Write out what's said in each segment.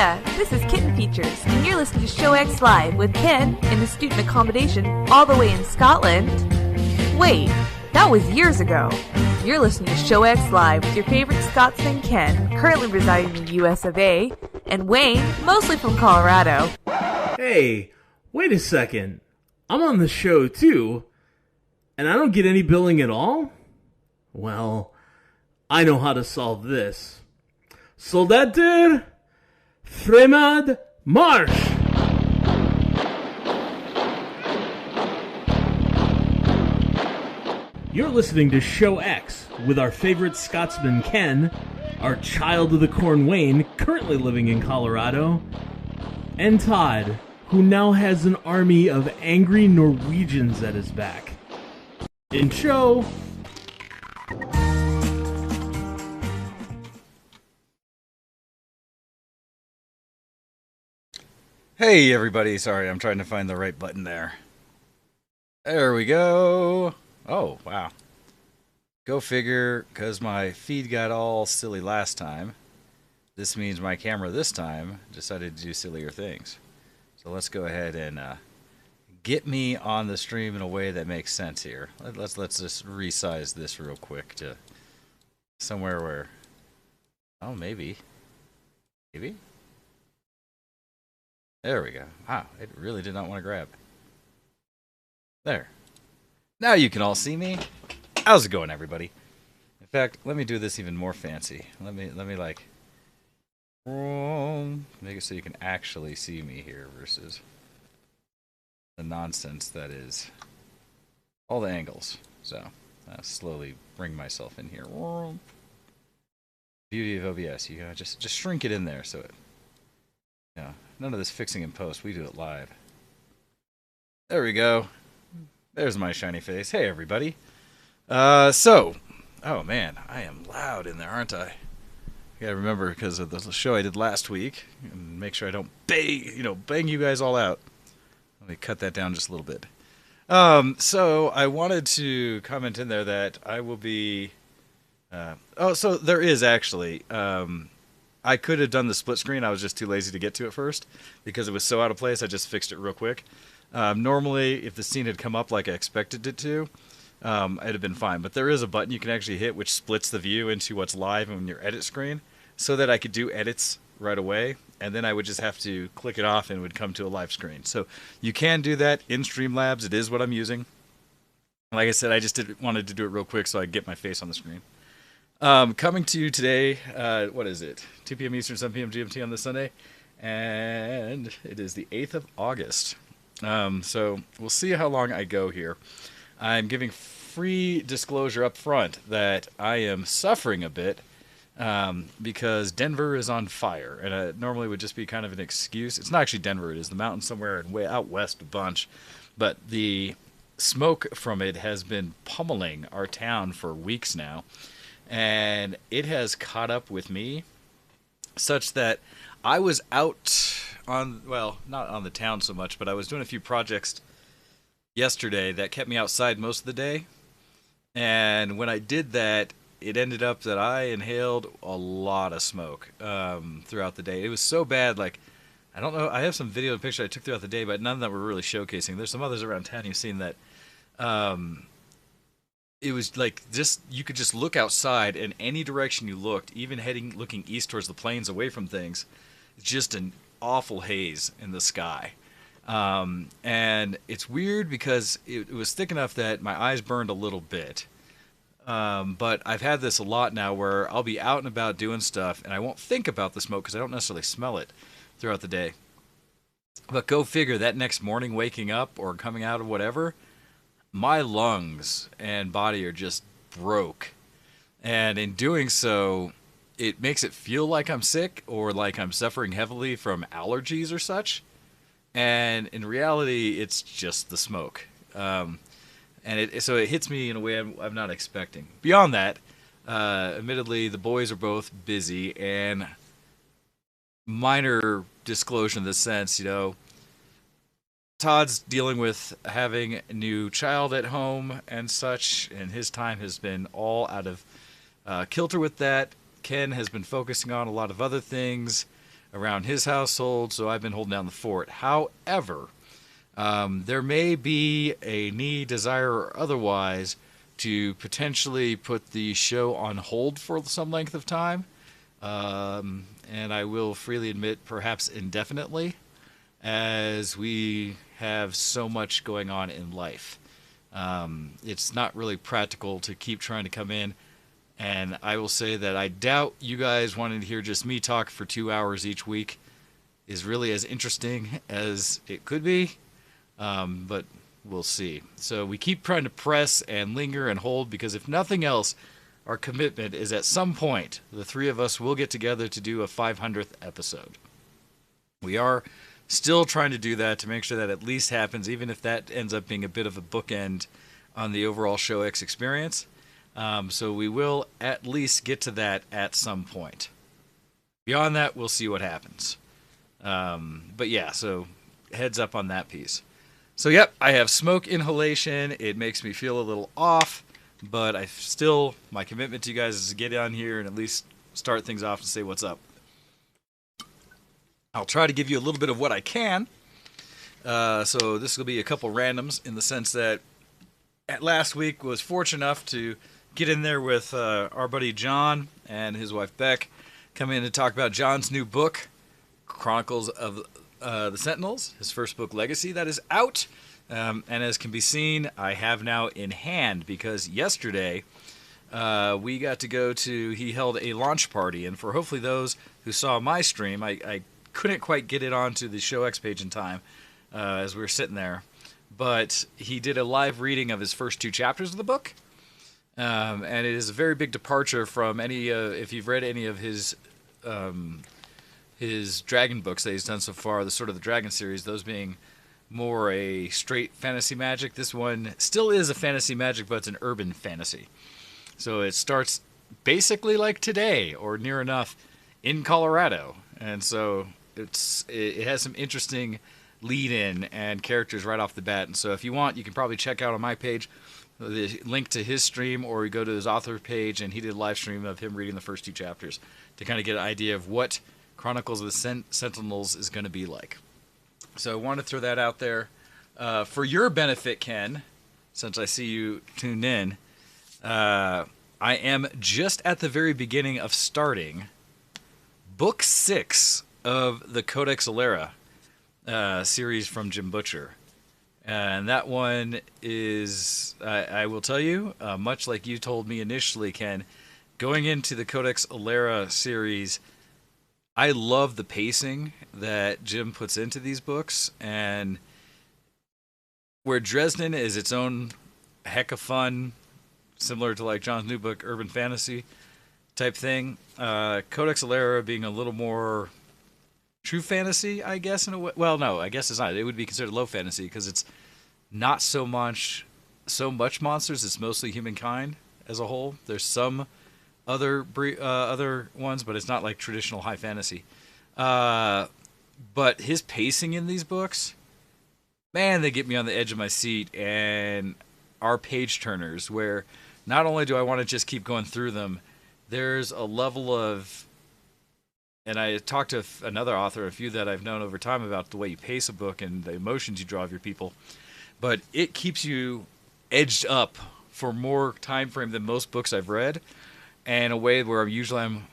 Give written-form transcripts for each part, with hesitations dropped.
Hiya, this is Kitten Features, and you're listening to Show X Live with Ken in the student accommodation all the way in Scotland. Wait, that was years ago. You're listening to Show X Live with your favorite Scotsman Ken, currently residing in the US of A, and Wayne, mostly from Colorado. Hey, wait a second. I'm on the show too, and I don't get any billing at all? Well, I know how to solve this. Soldater, Fremad, March! You're listening to Show X with our favorite Scotsman Ken, our child of the corn Wayne, currently living in Colorado, and Todd, who now has an army of angry Norwegians at his back. In show... Hey everybody, sorry, I'm trying to find the right button there. There we go. Oh, wow. Go figure, because my feed got all silly last time. This means my camera this time decided to do sillier things. So let's go ahead and get me on the stream in a way that makes sense here. Let's just resize this real quick to somewhere where... Oh, maybe. Maybe? There we go. Wow, it really did not want to grab. There. Now you can all see me. How's it going, everybody? In fact, let me do this even more fancy. Let me like make it so you can actually see me here versus the nonsense that is all the angles. So I'll slowly bring myself in here. Beauty of OBS. You gotta just shrink it in there so it. Yeah, none of this fixing in post. We do it live. There we go. There's my shiny face. Hey, everybody. Oh man, I am loud in there, aren't I? You gotta remember because of the show I did last week, and make sure I don't bang you guys all out. Let me cut that down just a little bit. So I wanted to comment in there that I will be. So there is actually. I could have done the split screen. I was just too lazy to get to it first because it was so out of place. I just fixed it real quick. Normally, if the scene had come up like I expected it to, it'd have been fine. But there is a button you can actually hit which splits the view into what's live on your edit screen so that I could do edits right away. And then I would just have to click it off and it would come to a live screen. So you can do that in Streamlabs. It is what I'm using. Like I said, I just wanted to do it real quick so I could get my face on the screen. Coming to you today, what is it? 2 p.m. Eastern, 7 p.m. GMT on this Sunday. And it is the 8th of August. So we'll see how long I go here. I'm giving free disclosure up front that I am suffering a bit because Denver is on fire. And it normally would just be kind of an excuse. It's not actually Denver. It is the mountain somewhere and way out west a bunch. But the smoke from it has been pummeling our town for weeks now. And it has caught up with me such that I was out on, well, not on the town so much, but I was doing a few projects yesterday that kept me outside most of the day. And when I did that, it ended up that I inhaled a lot of smoke throughout the day. It was so bad, like, I don't know, I have some video and picture I took throughout the day, but none of them were really showcasing. There's some others around town you've seen that... it was like just you could just look outside and any direction you looked, even looking east towards the plains away from things, just an awful haze in the sky. And it's weird because it was thick enough that my eyes burned a little bit. But I've had this a lot now where I'll be out and about doing stuff and I won't think about the smoke because I don't necessarily smell it throughout the day. But go figure, that next morning waking up or coming out of whatever, my lungs and body are just broke. And in doing so, it makes it feel like I'm sick or like I'm suffering heavily from allergies or such. And in reality, it's just the smoke. So it hits me in a way I'm not expecting. Beyond that, admittedly, the boys are both busy. And minor disclosure in the sense, Todd's dealing with having a new child at home and such, and his time has been all out of kilter with that. Ken has been focusing on a lot of other things. around his household, so I've been holding down the fort. However, there may be a need, desire, or otherwise to potentially put the show on hold for some length of time. And I will freely admit, perhaps indefinitely, as we have so much going on in life. It's not really practical to keep trying to come in. And I will say that I doubt you guys wanting to hear just me talk for 2 hours each week is really as interesting as it could be. But we'll see. So we keep trying to press and linger and hold, because if nothing else, our commitment is at some point the three of us will get together to do a 500th episode. We are still trying to do that to make sure that at least happens, even if that ends up being a bit of a bookend on the overall Show X experience. So we will at least get to that at some point. Beyond that, we'll see what happens. But yeah, so heads up on that piece. So yep, I have smoke inhalation. It makes me feel a little off, but my commitment to you guys is to get on here and at least start things off and say what's up. I'll try to give you a little bit of what I can. So this will be a couple randoms in the sense that last week was fortunate enough to get in there with our buddy John and his wife Beck, come in to talk about John's new book, Chronicles of the Sentinels, his first book, Legacy, that is out. And as can be seen, I have now in hand, because yesterday we got to go to, he held a launch party, and for hopefully those who saw my stream, I couldn't quite get it onto the Show X page in time as we were sitting there, but he did a live reading of his first 2 chapters of the book, and it is a very big departure from any, if you've read any of his dragon books that he's done so far, the sort of the dragon series, those being more a straight fantasy magic. This one still is a fantasy magic, but it's an urban fantasy. So it starts basically like today, or near enough, in Colorado. And so it has some interesting lead-in and characters right off the bat. And so if you want, you can probably check out on my page the link to his stream, or you go to his author page, and he did a live stream of him reading the first 2 chapters to kind of get an idea of what Chronicles of the Sentinels is going to be like. So I want to throw that out there. For your benefit, Ken, since I see you tuned in, I am just at the very beginning of starting Book 6 of the Codex Alera series from Jim Butcher. And that one is, I will tell you, much like you told me initially, Ken, going into the Codex Alera series, I love the pacing that Jim puts into these books, and where Dresden is its own heck of fun, similar to like John's new book, urban fantasy type thing. Codex Alera being a little more true fantasy, I guess, in a way. Well, no, I guess it's not. It would be considered low fantasy because it's not so much monsters. It's mostly humankind as a whole. There's some other ones, but it's not like traditional high fantasy. But his pacing in these books, man, they get me on the edge of my seat, and are page turners where not only do I want to just keep going through them, there's a level of, and I talked to another author, a few that I've known over time, about the way you pace a book and the emotions you draw of your people, but it keeps you edged up for more time frame than most books I've read. And a way where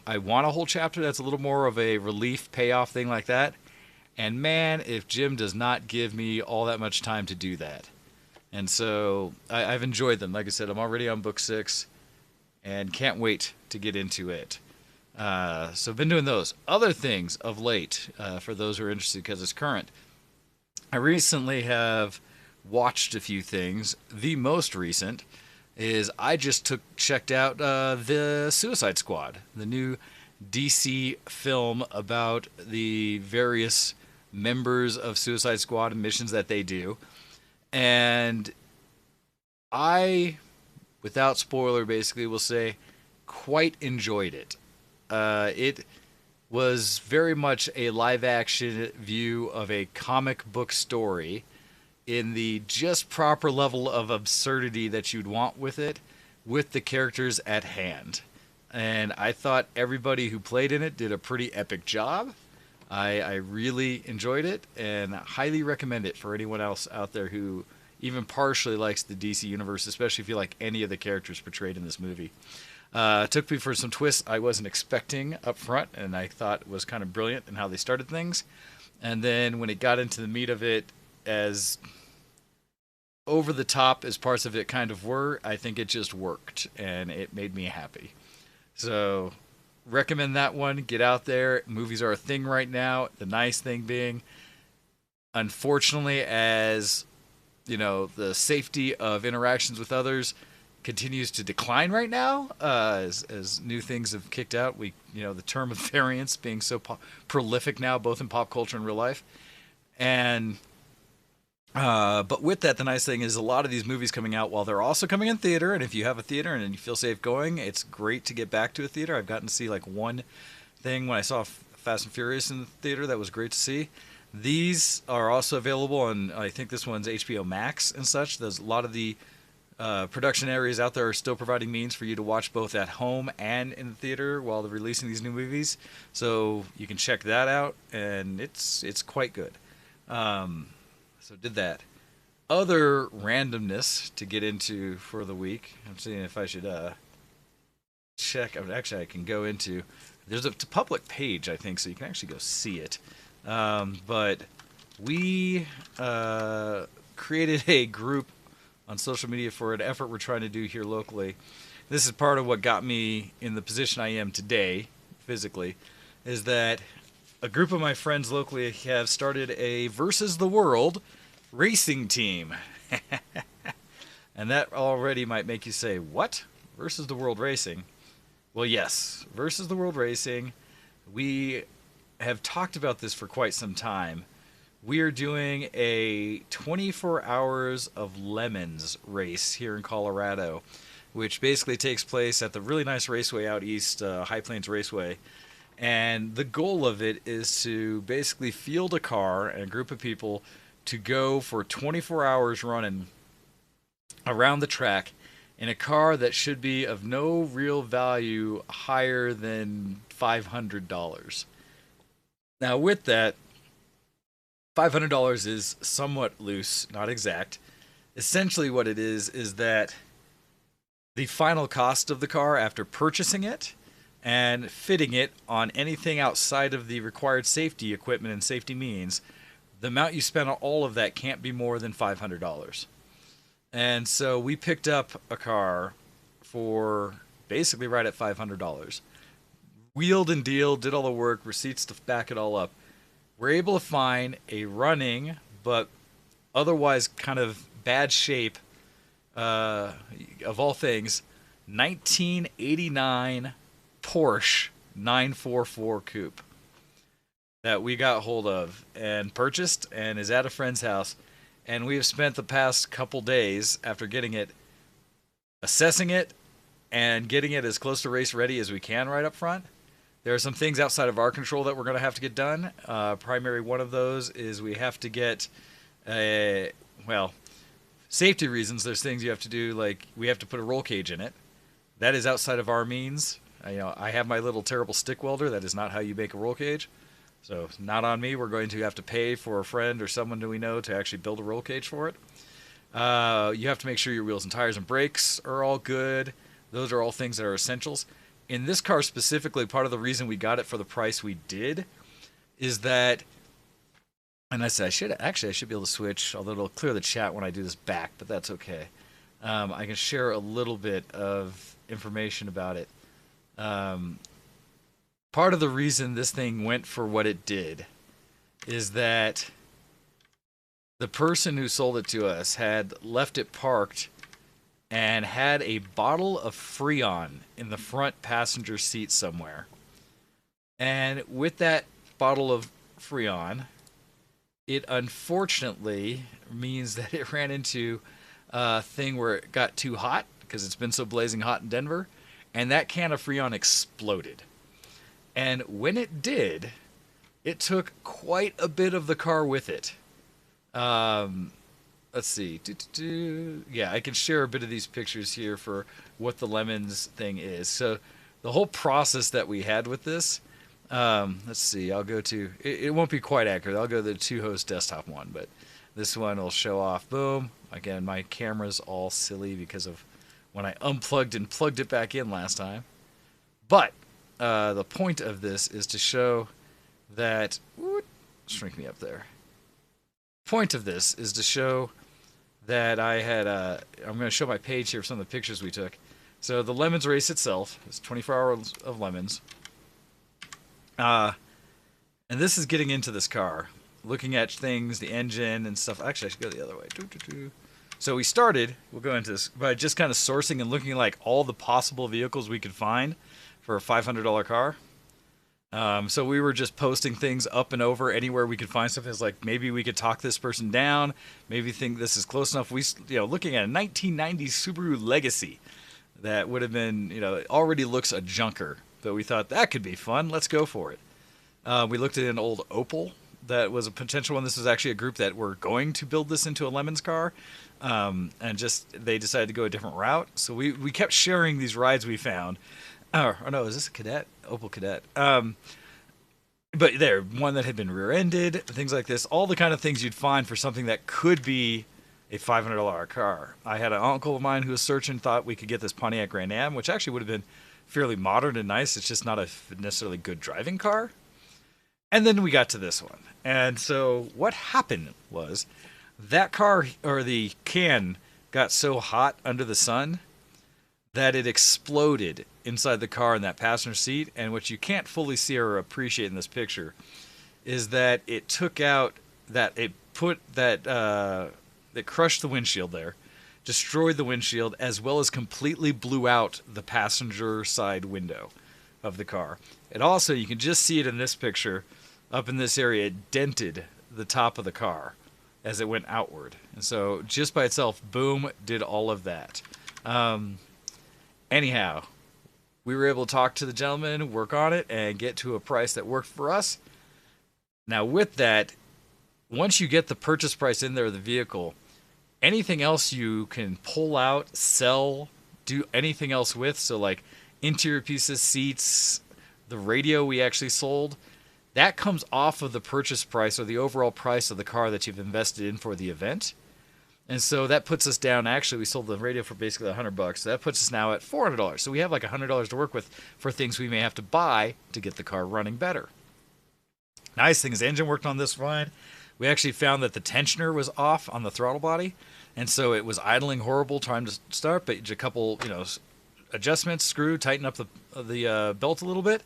I want a whole chapter that's a little more of a relief payoff thing like that. And man, if Jim does not give me all that much time to do that. And so I've enjoyed them. Like I said, I'm already on book 6 and can't wait to get into it. So I've been doing those. Other things of late, for those who are interested because it's current. I recently have watched a few things. The most recent is I just checked out the Suicide Squad, the new DC film about the various members of Suicide Squad and missions that they do. And I, without spoiler, basically will say quite enjoyed it. It was very much a live-action view of a comic book story in the just proper level of absurdity that you'd want with it, with the characters at hand. And I thought everybody who played in it did a pretty epic job. I really enjoyed it and highly recommend it for anyone else out there who even partially likes the DC universe, especially if you like any of the characters portrayed in this movie. It took me for some twists I wasn't expecting up front, and I thought was kind of brilliant in how they started things. And then when it got into the meat of it, as over the top as parts of it kind of were, I think it just worked, and it made me happy. So, recommend that one. Get out there. Movies are a thing right now. The nice thing being, unfortunately, as you know, the safety of interactions with others continues to decline right now, as new things have kicked out. The term of variance being so prolific now, both in pop culture and real life. And but with that, the nice thing is a lot of these movies coming out while they're also coming in theater. And if you have a theater and you feel safe going, it's great to get back to a theater. I've gotten to see like one thing when I saw Fast and Furious in the theater that was great to see. These are also available on, I think this one's HBO Max and such. There's a lot of the production areas out there are still providing means for you to watch both at home and in the theater while they're releasing these new movies. So you can check that out, and it's quite good. So did that. Other randomness to get into for the week. I'm seeing if I should check. Actually, I can go into. There's a public page, I think, so you can actually go see it. But we created a group on social media for an effort we're trying to do here locally. This is part of what got me in the position I am today, physically, is that a group of my friends locally have started a Versus the World racing team. And that already might make you say, what? Versus the World Racing? Well, yes, Versus the World Racing. We have talked about this for quite some time. We are doing a 24 Hours of Lemons race here in Colorado, which basically takes place at the really nice raceway out east, High Plains Raceway. And the goal of it is to basically field a car and a group of people to go for 24 hours running around the track in a car that should be of no real value higher than $500. Now, with that, $500 is somewhat loose, not exact. Essentially what it is that the final cost of the car after purchasing it and fitting it on anything outside of the required safety equipment and safety means, the amount you spend on all of that can't be more than $500. And so we picked up a car for basically right at $500. Wheeled and dealed, did all the work, receipts to back it all up. We're able to find a running, but otherwise kind of bad shape, of all things, 1989 Porsche 944 Coupe that we got hold of and purchased and is at a friend's house. And we have spent the past couple days after getting it, assessing it and getting it as close to race ready as we can right up front. There are some things outside of our control that we're going to have to get done. Primary one of those is we have to get, safety reasons. There's things you have to do, like we have to put a roll cage in it. That is outside of our means. I have my little terrible stick welder. That is not how you make a roll cage. So not on me. We're going to have to pay for a friend or someone that we know to actually build a roll cage for it. You have to make sure your wheels and tires and brakes are all good. Those are all things that are essentials. In this car specifically, part of the reason we got it for the price we did is that, and I said I should be able to switch, although it'll clear the chat when I do this back, but that's okay. I can share a little bit of information about it. Part of the reason this thing went for what it did is that the person who sold it to us had left it parked and had a bottle of Freon in the front passenger seat somewhere. And with that bottle of Freon, it unfortunately means that it ran into a thing where it got too hot because it's been so blazing hot in Denver, and that can of Freon exploded. And when it did, it took quite a bit of the car with it. Let's see. Yeah, I can share a bit of these pictures here for what the lemons thing is. So the whole process that we had with this, Let's see. I'll go to. It won't be quite accurate. I'll go to the two-host desktop one, but this one will show off. Boom. Again, my camera's all silly because of when I unplugged and plugged it back in last time. But the point of this is to show that. Shrink me up there. Point of this is to show that I had. I'm going to show my page here of some of the pictures we took. So the Lemons race itself is 24 hours of Lemons. And this is getting into this car, looking at things, the engine and stuff. Actually, I should go the other way. So we started, we'll go into this, by just kind of sourcing and looking at like all the possible vehicles we could find for a $500 car. So we were just posting things up and over anywhere we could find something. It's like maybe we could talk this person down, maybe think this is close enough. We, looking at a 1990s Subaru Legacy that would have been, it already looks a junker. But we thought that could be fun. Let's go for it. We looked at an old Opel that was a potential one. This was actually a group that were going to build this into a Lemons car. And just they decided to go a different route. So we kept sharing these rides we found. Oh, no, is this a Cadet? Opel Cadet. But there, one that had been rear-ended, things like this. All the kind of things you'd find for something that could be a $500 car. I had an uncle of mine who was searching, thought we could get this Pontiac Grand Am, which actually would have been fairly modern and nice. It's just not a necessarily good driving car. And then we got to this one. And so what happened was that car, or the can, got so hot under the sun that it exploded inside the car in that passenger seat. And what you can't fully see or appreciate in this picture is that it took out that, it crushed the windshield there, destroyed the windshield, as well as completely blew out the passenger side window of the car. It also, you can just see it in this picture, up in this area, it dented the top of the car as it went outward. And so just by itself, boom, did all of that. Anyhow, we were able to talk to the gentleman, work on it, and get to a price that worked for us. Now with that, once you get the purchase price in there of the vehicle, anything else you can pull out, sell, do anything else with, so like interior pieces, seats, the radio we actually sold, that comes off of the purchase price or the overall price of the car that you've invested in for the event. And so that puts us down, actually we sold the radio for basically $100, so that puts us now at $400. So we have like $100 to work with for things we may have to buy to get the car running better. Nice thing is the engine worked on this fine. We actually found that the tensioner was off on the throttle body, and so it was idling horrible trying to start, but a couple, adjustments, screw, tighten up the belt a little bit,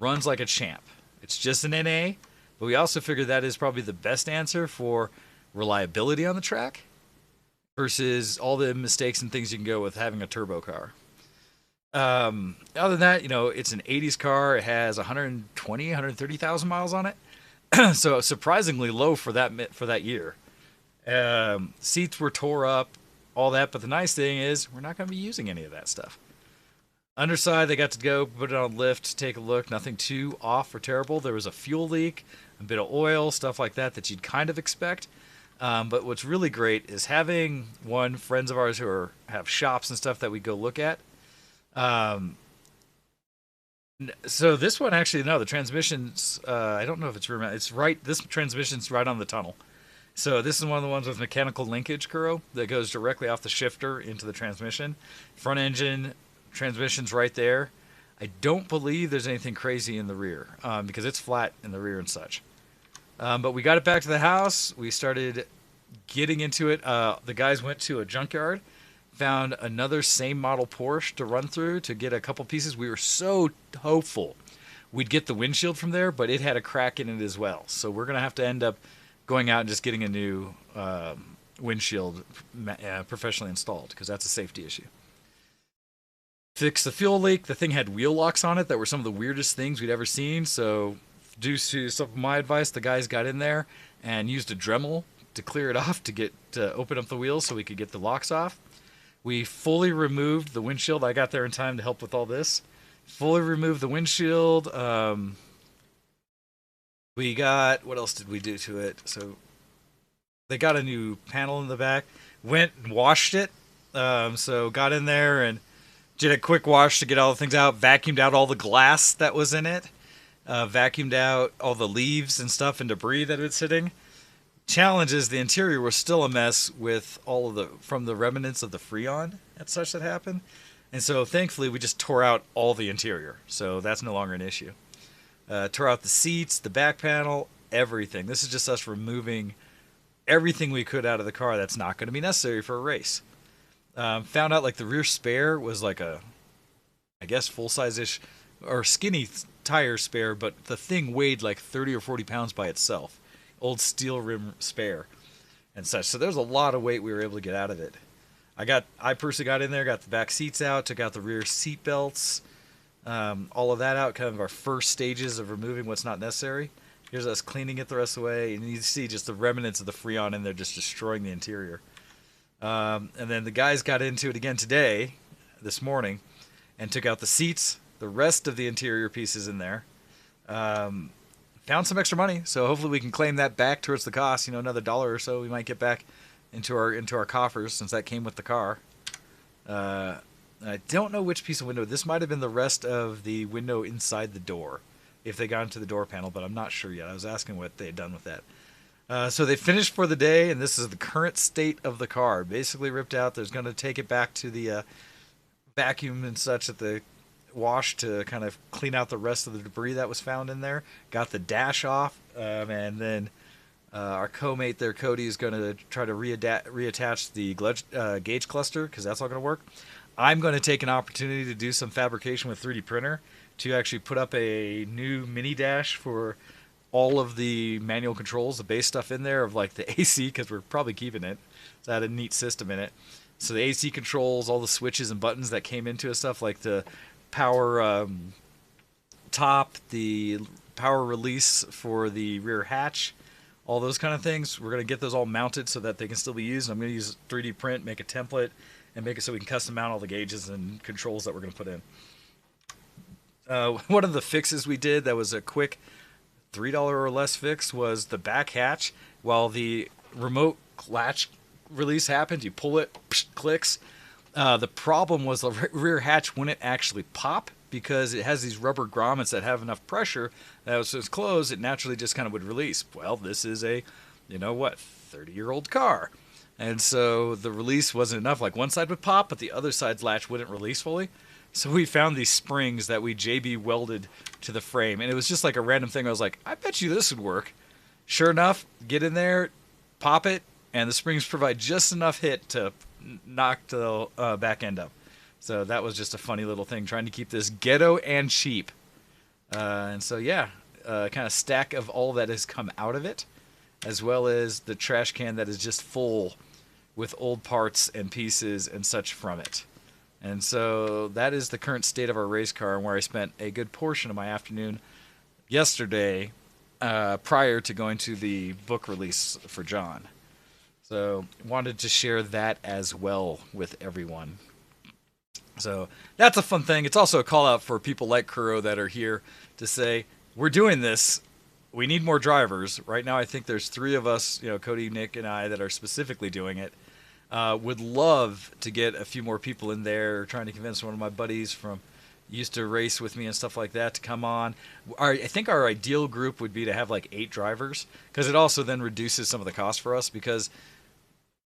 runs like a champ. It's just an NA, but we also figured that is probably the best answer for reliability on the track versus all the mistakes and things you can go with having a turbo car. Other than that, it's an 80s car. It has 130,000 miles on it. So surprisingly low for that year. Seats were tore up, all that. But the nice thing is we're not going to be using any of that stuff. Underside, they got to go put it on lift, take a look. Nothing too off or terrible. There was a fuel leak, a bit of oil, stuff like that you'd kind of expect. But what's really great is having friends of ours who have shops and stuff that we go look at. So this one actually, no, the transmission's, I don't know if it's rear mount. It's right, this transmission's right on the tunnel. So this is one of the ones with mechanical linkage, Kuro, that goes directly off the shifter into the transmission. Front engine, transmission's right there. I don't believe there's anything crazy in the rear, because it's flat in the rear and such. But we got it back to the house. We started getting into it. The guys went to a junkyard, found another same model Porsche to run through to get a couple pieces. We were so hopeful we'd get the windshield from there, but it had a crack in it as well. So we're going to have to end up going out and just getting a new windshield professionally installed, because that's a safety issue. Fix the fuel leak. The thing had wheel locks on it that were some of the weirdest things we'd ever seen. So due to some of my advice, the guys got in there and used a Dremel to clear it off to open up the wheels so we could get the locks off. We fully removed the windshield. I got there in time to help with all this. Fully removed the windshield. We got, what else did we do to it? So they got a new panel in the back. Went and washed it. So got in there and did a quick wash to get all the things out. Vacuumed out all the glass that was in it. vacuumed out all the leaves and stuff and debris that had been sitting. Challenge is the interior was still a mess with all of from the remnants of the Freon and such that happened. And so thankfully we just tore out all the interior. So that's no longer an issue. Tore out the seats, the back panel, everything. This is just us removing everything we could out of the car that's not going to be necessary for a race. Found out like the rear spare was like a, I guess, full-size-ish or skinny tire spare, but the thing weighed like 30 or 40 pounds by itself. Old steel rim spare and such. So there's a lot of weight we were able to get out of it. I personally got in there, got the back seats out, took out the rear seat belts, all of that out, kind of our first stages of removing what's not necessary. Here's us cleaning it the rest of the way, and you see just the remnants of the Freon in there just destroying the interior. And then the guys got into it again this morning, and took out the seats, the rest of the interior pieces in there. Found some extra money, so hopefully we can claim that back towards the cost. Another $1 or so we might get back into our coffers since that came with the car. I don't know which piece of window. This might have been the rest of the window inside the door, if they got into the door panel, but I'm not sure yet. I was asking what they had done with that. So they finished for the day, and this is the current state of the car. Basically ripped out. There's going to take it back to the vacuum and such at the wash to kind of clean out the rest of the debris that was found in there. Got the dash off, and then our co-mate there, Cody, is going to try to reattach the gauge cluster, because that's all going to work. I'm going to take an opportunity to do some fabrication with 3D printer to actually put up a new mini dash for all of the manual controls, the base stuff in there of like the AC, because we're probably keeping it. So I had a neat system in it. So the AC controls, all the switches and buttons that came into it, stuff like the power top, the power release for the rear hatch, all those kind of things. We're going to get those all mounted so that they can still be used. I'm going to use 3D print, make a template, and make it so we can custom mount all the gauges and controls that we're going to put in. One of the fixes we did that was a quick $3 or less fix was the back hatch. While the remote latch release happened, you pull it, clicks. The problem was the rear hatch wouldn't actually pop because it has these rubber grommets that have enough pressure that as it's closed, it naturally just kind of would release. Well, this is a, 30-year-old car. And so the release wasn't enough. Like one side would pop, but the other side's latch wouldn't release fully. So we found these springs that we JB welded to the frame. And it was just like a random thing. I was like, I bet you this would work. Sure enough, get in there, pop it, and the springs provide just enough hit to knock the back end up. So that was just a funny little thing, trying to keep this ghetto and cheap. And so, yeah, kind of stack of all that has come out of it, as well as the trash can that is just full with old parts and pieces and such from it. And so that is the current state of our race car, and where I spent a good portion of my afternoon yesterday prior to going to the book release for John. So wanted to share that as well with everyone. So that's a fun thing. It's also a call out for people like Kuro that are here to say, we're doing this. We need more drivers. Right now I think there's 3 of us, Cody, Nick, and I, that are specifically doing it. Would love to get a few more people in there. Trying to convince one of my buddies from used to race with me and stuff like that to come on. I think our ideal group would be to have like 8 drivers, because it also then reduces some of the cost for us, because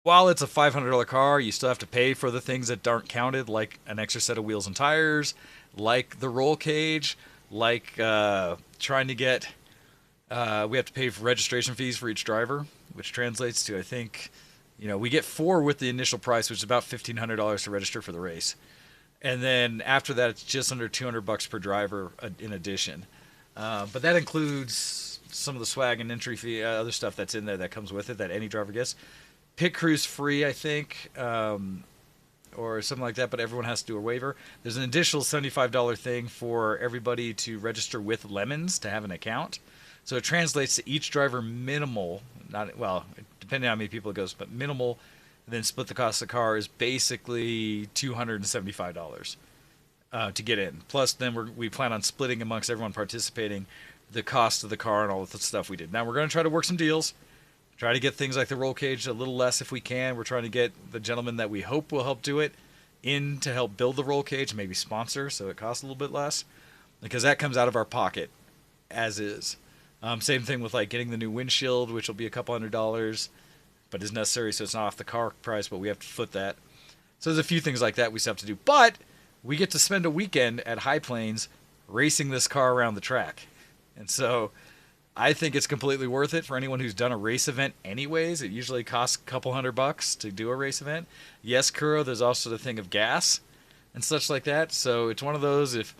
while it's a $500 car, you still have to pay for the things that aren't counted, like an extra set of wheels and tires, like the roll cage, like trying to get, we have to pay for registration fees for each driver, which translates to, I think, we get 4 with the initial price, which is about $1,500 to register for the race. And then after that, it's just under $200 per driver in addition. But that includes some of the swag and entry fee, other stuff that's in there that comes with it that any driver gets. Pit crew's free, I think, or something like that, but everyone has to do a waiver. There's an additional $75 thing for everybody to register with Lemons to have an account. So it translates to each driver minimal, depending on how many people it goes, but minimal, and then split the cost of the car is basically $275 to get in. Plus, then we plan on splitting amongst everyone participating the cost of the car and all of the stuff we did. Now, we're going to try to work some deals. Try to get things like the roll cage a little less if we can. We're trying to get the gentleman that we hope will help do it in to help build the roll cage, maybe sponsor, so it costs a little bit less, because that comes out of our pocket. as is. Same thing with like getting the new windshield, which will be a couple $100, but is necessary, so it's not off the car price, but we have to foot that. So there's a few things like that we still have to do. But we get to spend a weekend at High Plains racing this car around the track. And so I think it's completely worth it for anyone who's done a race event anyways. It usually costs a couple $100 to do a race event. Yes, Kuro, there's also the thing of gas and such like that. So it's one of those, if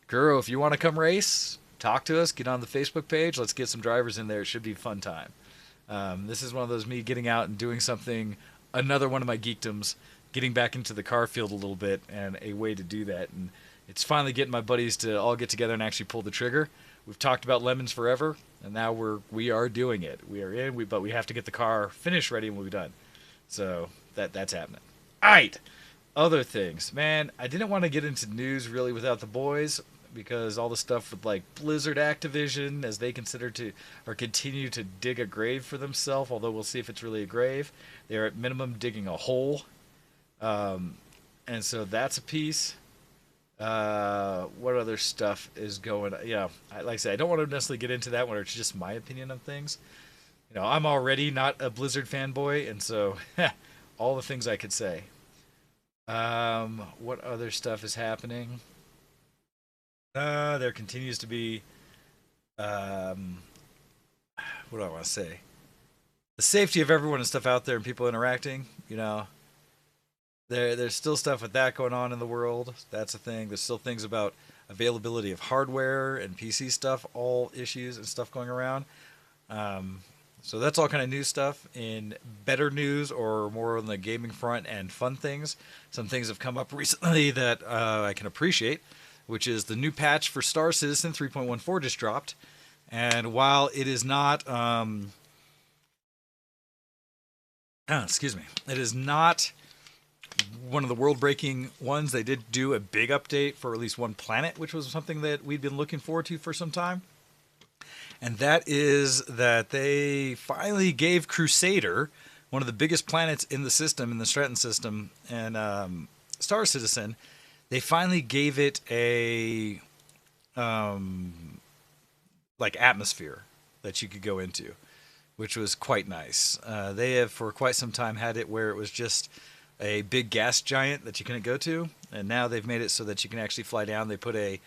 Kuro, if you want to come race, talk to us, get on the Facebook page. Let's get some drivers in there. It should be a fun time. This is one of those me getting out and doing something, another one of my geekdoms, getting back into the car field a little bit, and a way to do that. And it's finally getting my buddies to all get together and actually pull the trigger. We've talked about lemons forever, and now we are doing it. We are in, but we have to get the car finished ready and we'll be done. So that's happening. All right, other things, man. I didn't want to get into news really without the boys, because all the stuff with like Blizzard Activision, as they consider to or continue to dig a grave for themselves. Although we'll see if it's really a grave. They're at minimum digging a hole. And so that's a piece. What other stuff is going on? Yeah, like I said, I don't want to necessarily get into that one, or it's just my opinion of things. You know, I'm already not a Blizzard fanboy, and so all the things I could say. What other stuff is happening? There continues to be, what do I want to say? The safety of everyone and stuff out there and people interacting, you know. There's still stuff with that going on in the world. That's a thing. There's still things about availability of hardware and PC stuff, all issues and stuff going around. So that's all kind of new stuff. In better news, or more on the gaming front and fun things, some things have come up recently that I can appreciate, which is the new patch for Star Citizen 3.14 just dropped. And while it is not... excuse me. It is not one of the world-breaking ones. They did do a big update for at least one planet, which was something that we'd been looking forward to for some time. And that is that they finally gave Crusader, one of the biggest planets in the system, in the Stratton system, and Star Citizen, they finally gave it a like atmosphere that you could go into, which was quite nice. They have for quite some time had it where it was just a big gas giant that you couldn't go to, and now they've made it so that you can actually fly down. They put a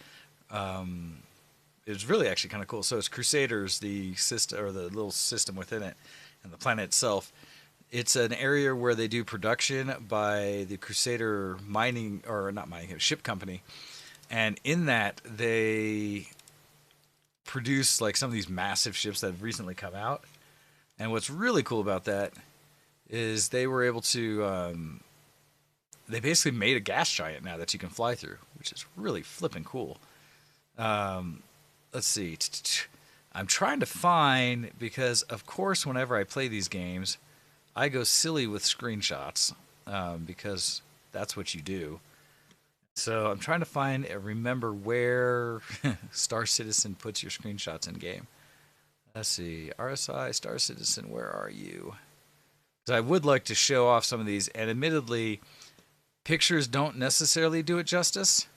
it was really actually kind of cool. So it's Crusaders, the system, or the little system within it, and the planet itself. It's an area where they do production by the Crusader mining, or not mining, ship company. And in that, they produce like some of these massive ships that have recently come out. And what's really cool about that is they were able to, they basically made a gas giant now that you can fly through, which is really flipping cool. Let's see. I'm trying to find, because of course whenever I play these games, I go silly with screenshots, because that's what you do. So I'm trying to find and remember where Star Citizen puts your screenshots in game. Let's see. RSI, Star Citizen, where are you? Because I would like to show off some of these, and admittedly, pictures don't necessarily do it justice.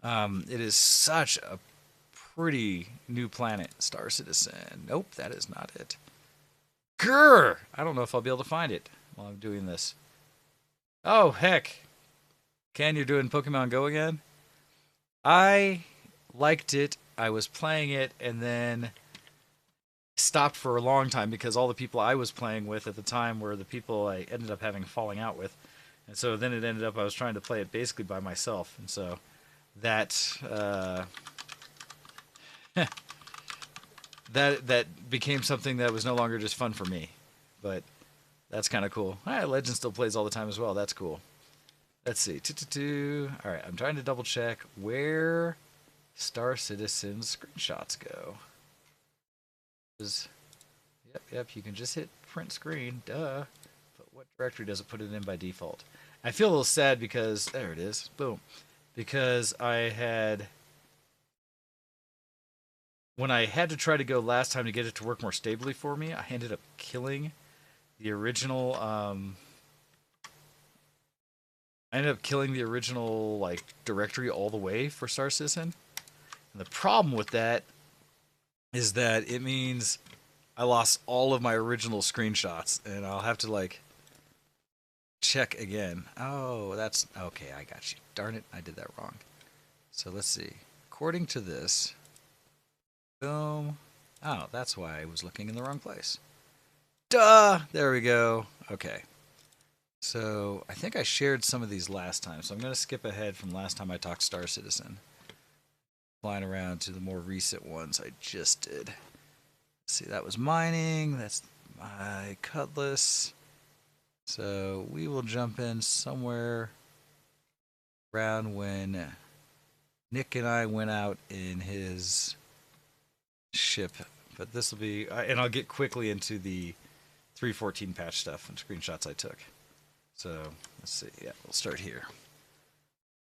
It is such a pretty new planet. Star Citizen. Nope, that is not it. Grr! I don't know if I'll be able to find it while I'm doing this. Oh, heck. Ken, you're doing Pokemon Go again? I liked it. I was playing it and then stopped for a long time because all the people I was playing with at the time were the people I ended up having falling out with. And so then it ended up I was trying to play it basically by myself. And so that that became something that was no longer just fun for me. But that's kind of cool. Legend still plays all the time as well. That's cool. Let's see. All right, I'm trying to double check where Star Citizen screenshots go. Yep, you can just hit print screen, duh. But what directory does it put it in by default? I feel a little sad because, there it is, boom. Because when I had to try to go last time to get it to work more stably for me, I ended up killing the original, like directory all the way for Star Citizen. And the problem with that is that it means I lost all of my original screenshots, and I'll have to like check again. Oh, that's okay. I got you. Darn it, I did that wrong. So let's see. According to this, boom. Oh, that's why I was looking in the wrong place. Duh! There we go. Okay. So I think I shared some of these last time, so I'm going to skip ahead from last time I talked Star Citizen. Flying around to the more recent ones I just did. Let's see, that was mining. That's my Cutlass. So we will jump in somewhere around when Nick and I went out in his ship. But this will be, and I'll get quickly into the 3.14 patch stuff and screenshots I took. So let's see. Yeah, we'll start here.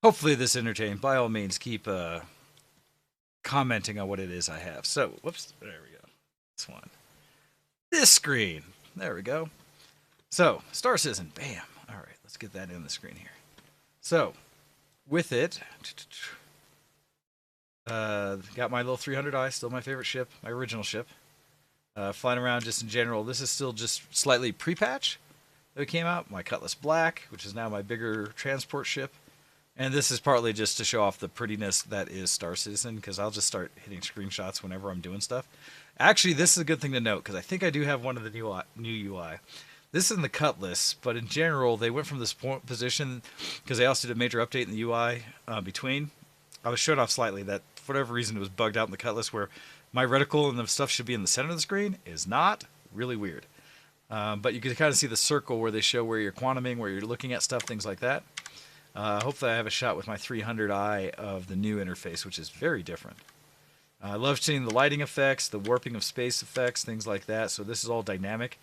Hopefully this entertained. By all means, keep commenting on what it is I have. So, whoops, there we go. This one. This screen. There we go. So, Star Citizen. Bam. All right, let's get that in the screen here. So, with it, got my little 300i, still my favorite ship, my original ship. Flying around just in general. This is still just slightly pre-patch that came out. My Cutlass Black, which is now my bigger transport ship. And this is partly just to show off the prettiness that is Star Citizen, because I'll just start hitting screenshots whenever I'm doing stuff. Actually, this is a good thing to note, because I think I do have one of the new UI. This is in the Cutlass, but in general, they went from this position, because they also did a major update in the UI between. I was showing off slightly that, for whatever reason, it was bugged out in the Cutlass, where my reticle and the stuff should be in the center of the screen. Is not. Really weird. But you can kind of see the circle where they show where you're quantuming, where you're looking at stuff, things like that. Hopefully I have a shot with my 300i of the new interface, which is very different. I love seeing the lighting effects, the warping of space effects, things like that. So this is all dynamic.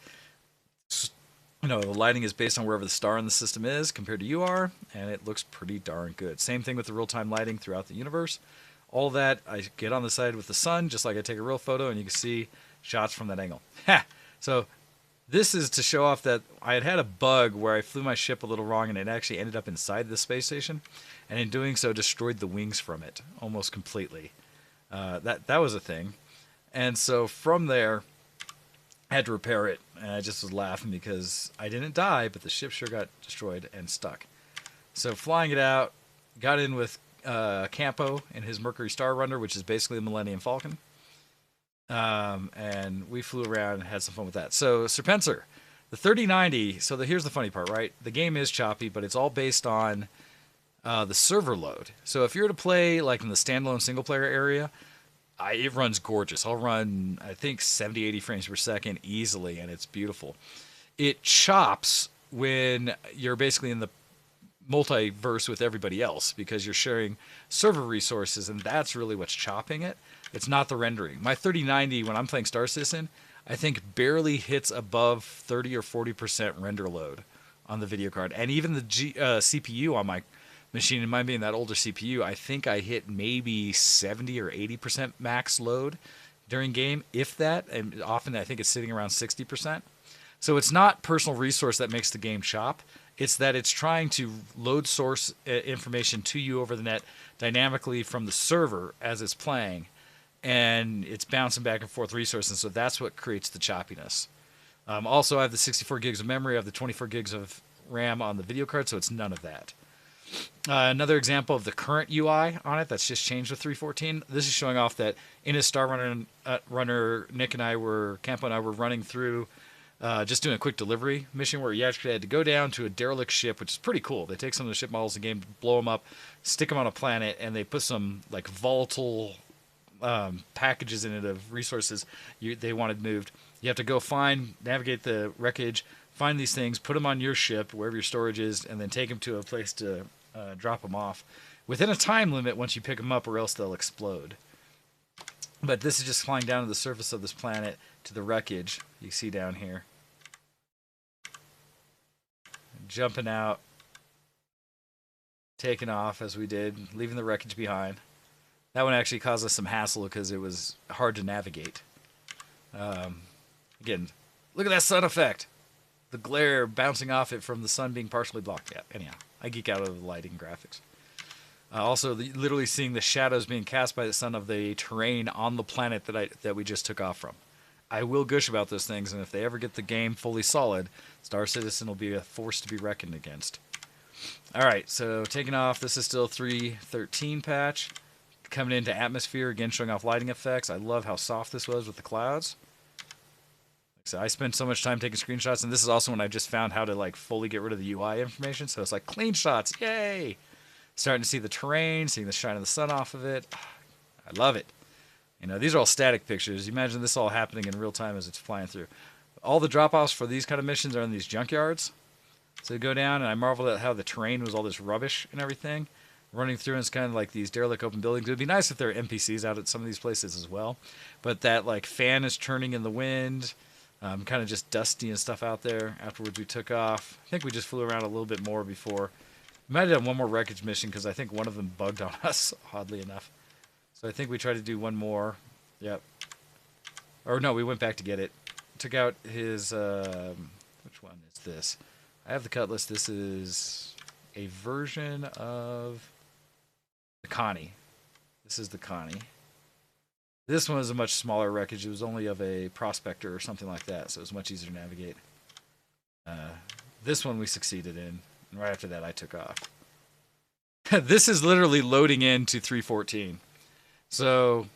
You know, the lighting is based on wherever the star in the system is compared to you are, and it looks pretty darn good. Same thing with the real-time lighting throughout the universe. All that, I get on the side with the sun, just like I take a real photo, and you can see shots from that angle. Ha! So this is to show off that I had a bug where I flew my ship a little wrong and it actually ended up inside the space station, and in doing so destroyed the wings from it almost completely. That was a thing. And so from there, I had to repair it, and I just was laughing because I didn't die, but the ship sure got destroyed and stuck. So flying it out, got in with Campo and his Mercury Star Runner, which is basically the Millennium Falcon. And we flew around and had some fun with that. So, Serpenser, the 3090, so here's the funny part, right? The game is choppy, but it's all based on the server load. So if you're to play like in the standalone single-player area, it runs gorgeous. I'll run, I think, 70, 80 frames per second easily, and it's beautiful. It chops when you're basically in the multiverse with everybody else because you're sharing server resources, and that's really what's chopping it. It's not the rendering. My 3090, when I'm playing Star Citizen, I think barely hits above 30 or 40% render load on the video card. And even the CPU on my machine, and mine being that older CPU, I think I hit maybe 70 or 80% max load during game, if that. And often I think it's sitting around 60%. So it's not personal resource that makes the game chop. It's that it's trying to load source information to you over the net dynamically from the server as it's playing. And it's bouncing back and forth resources, so that's what creates the choppiness. Also, I have the 64 gigs of memory, I have the 24 gigs of RAM on the video card, so it's none of that. Another example of the current UI on it that's just changed with 3.14. This is showing off that in his Star Runner, Nick and I Campo and I were running through just doing a quick delivery mission where you actually had to go down to a derelict ship, which is pretty cool. They take some of the ship models in the game, blow them up, stick them on a planet, and they put some like volatile packages in it of resources they wanted moved. You have to go navigate the wreckage, find these things, put them on your ship, wherever your storage is, and then take them to a place to drop them off within a time limit once you pick them up, or else they'll explode. But this is just flying down to the surface of this planet to the wreckage you see down here. Jumping out, taking off as we did, leaving the wreckage behind. That one actually caused us some hassle because it was hard to navigate. Again, look at that sun effect. The glare bouncing off it from the sun being partially blocked. Yeah, anyhow, I geek out over the lighting graphics. Also, literally seeing the shadows being cast by the sun of the terrain on the planet that we just took off from. I will gush about those things, and if they ever get the game fully solid, Star Citizen will be a force to be reckoned against. All right, so taking off. This is still 3.13 patch. Coming into Atmosphere, again showing off lighting effects. I love how soft this was with the clouds. So I spent so much time taking screenshots, and this is also when I just found how to like fully get rid of the UI information. So it's like clean shots, yay! Starting to see the terrain, seeing the shine of the sun off of it. I love it. You know, these are all static pictures. Imagine this all happening in real time as it's flying through. All the drop-offs for these kind of missions are in these junkyards. So you go down, and I marveled at how the terrain was all this rubbish and everything. Running through, and it's kind of like these derelict open buildings. It would be nice if there were NPCs out at some of these places as well. But that like fan is turning in the wind. Kind of just dusty and stuff out there. Afterwards, we took off. I think we just flew around a little bit more before. We might have done one more wreckage mission because I think one of them bugged on us, oddly enough. So I think we tried to do one more. Yep. Or no, we went back to get it. Took out his... which one is this? I have the Cutlass. This is a version of the Connie. This is the Connie. This one was a much smaller wreckage. It was only of a Prospector or something like that, so it was much easier to navigate. This one we succeeded in, and right after that I took off. This is literally loading into 3.14. So,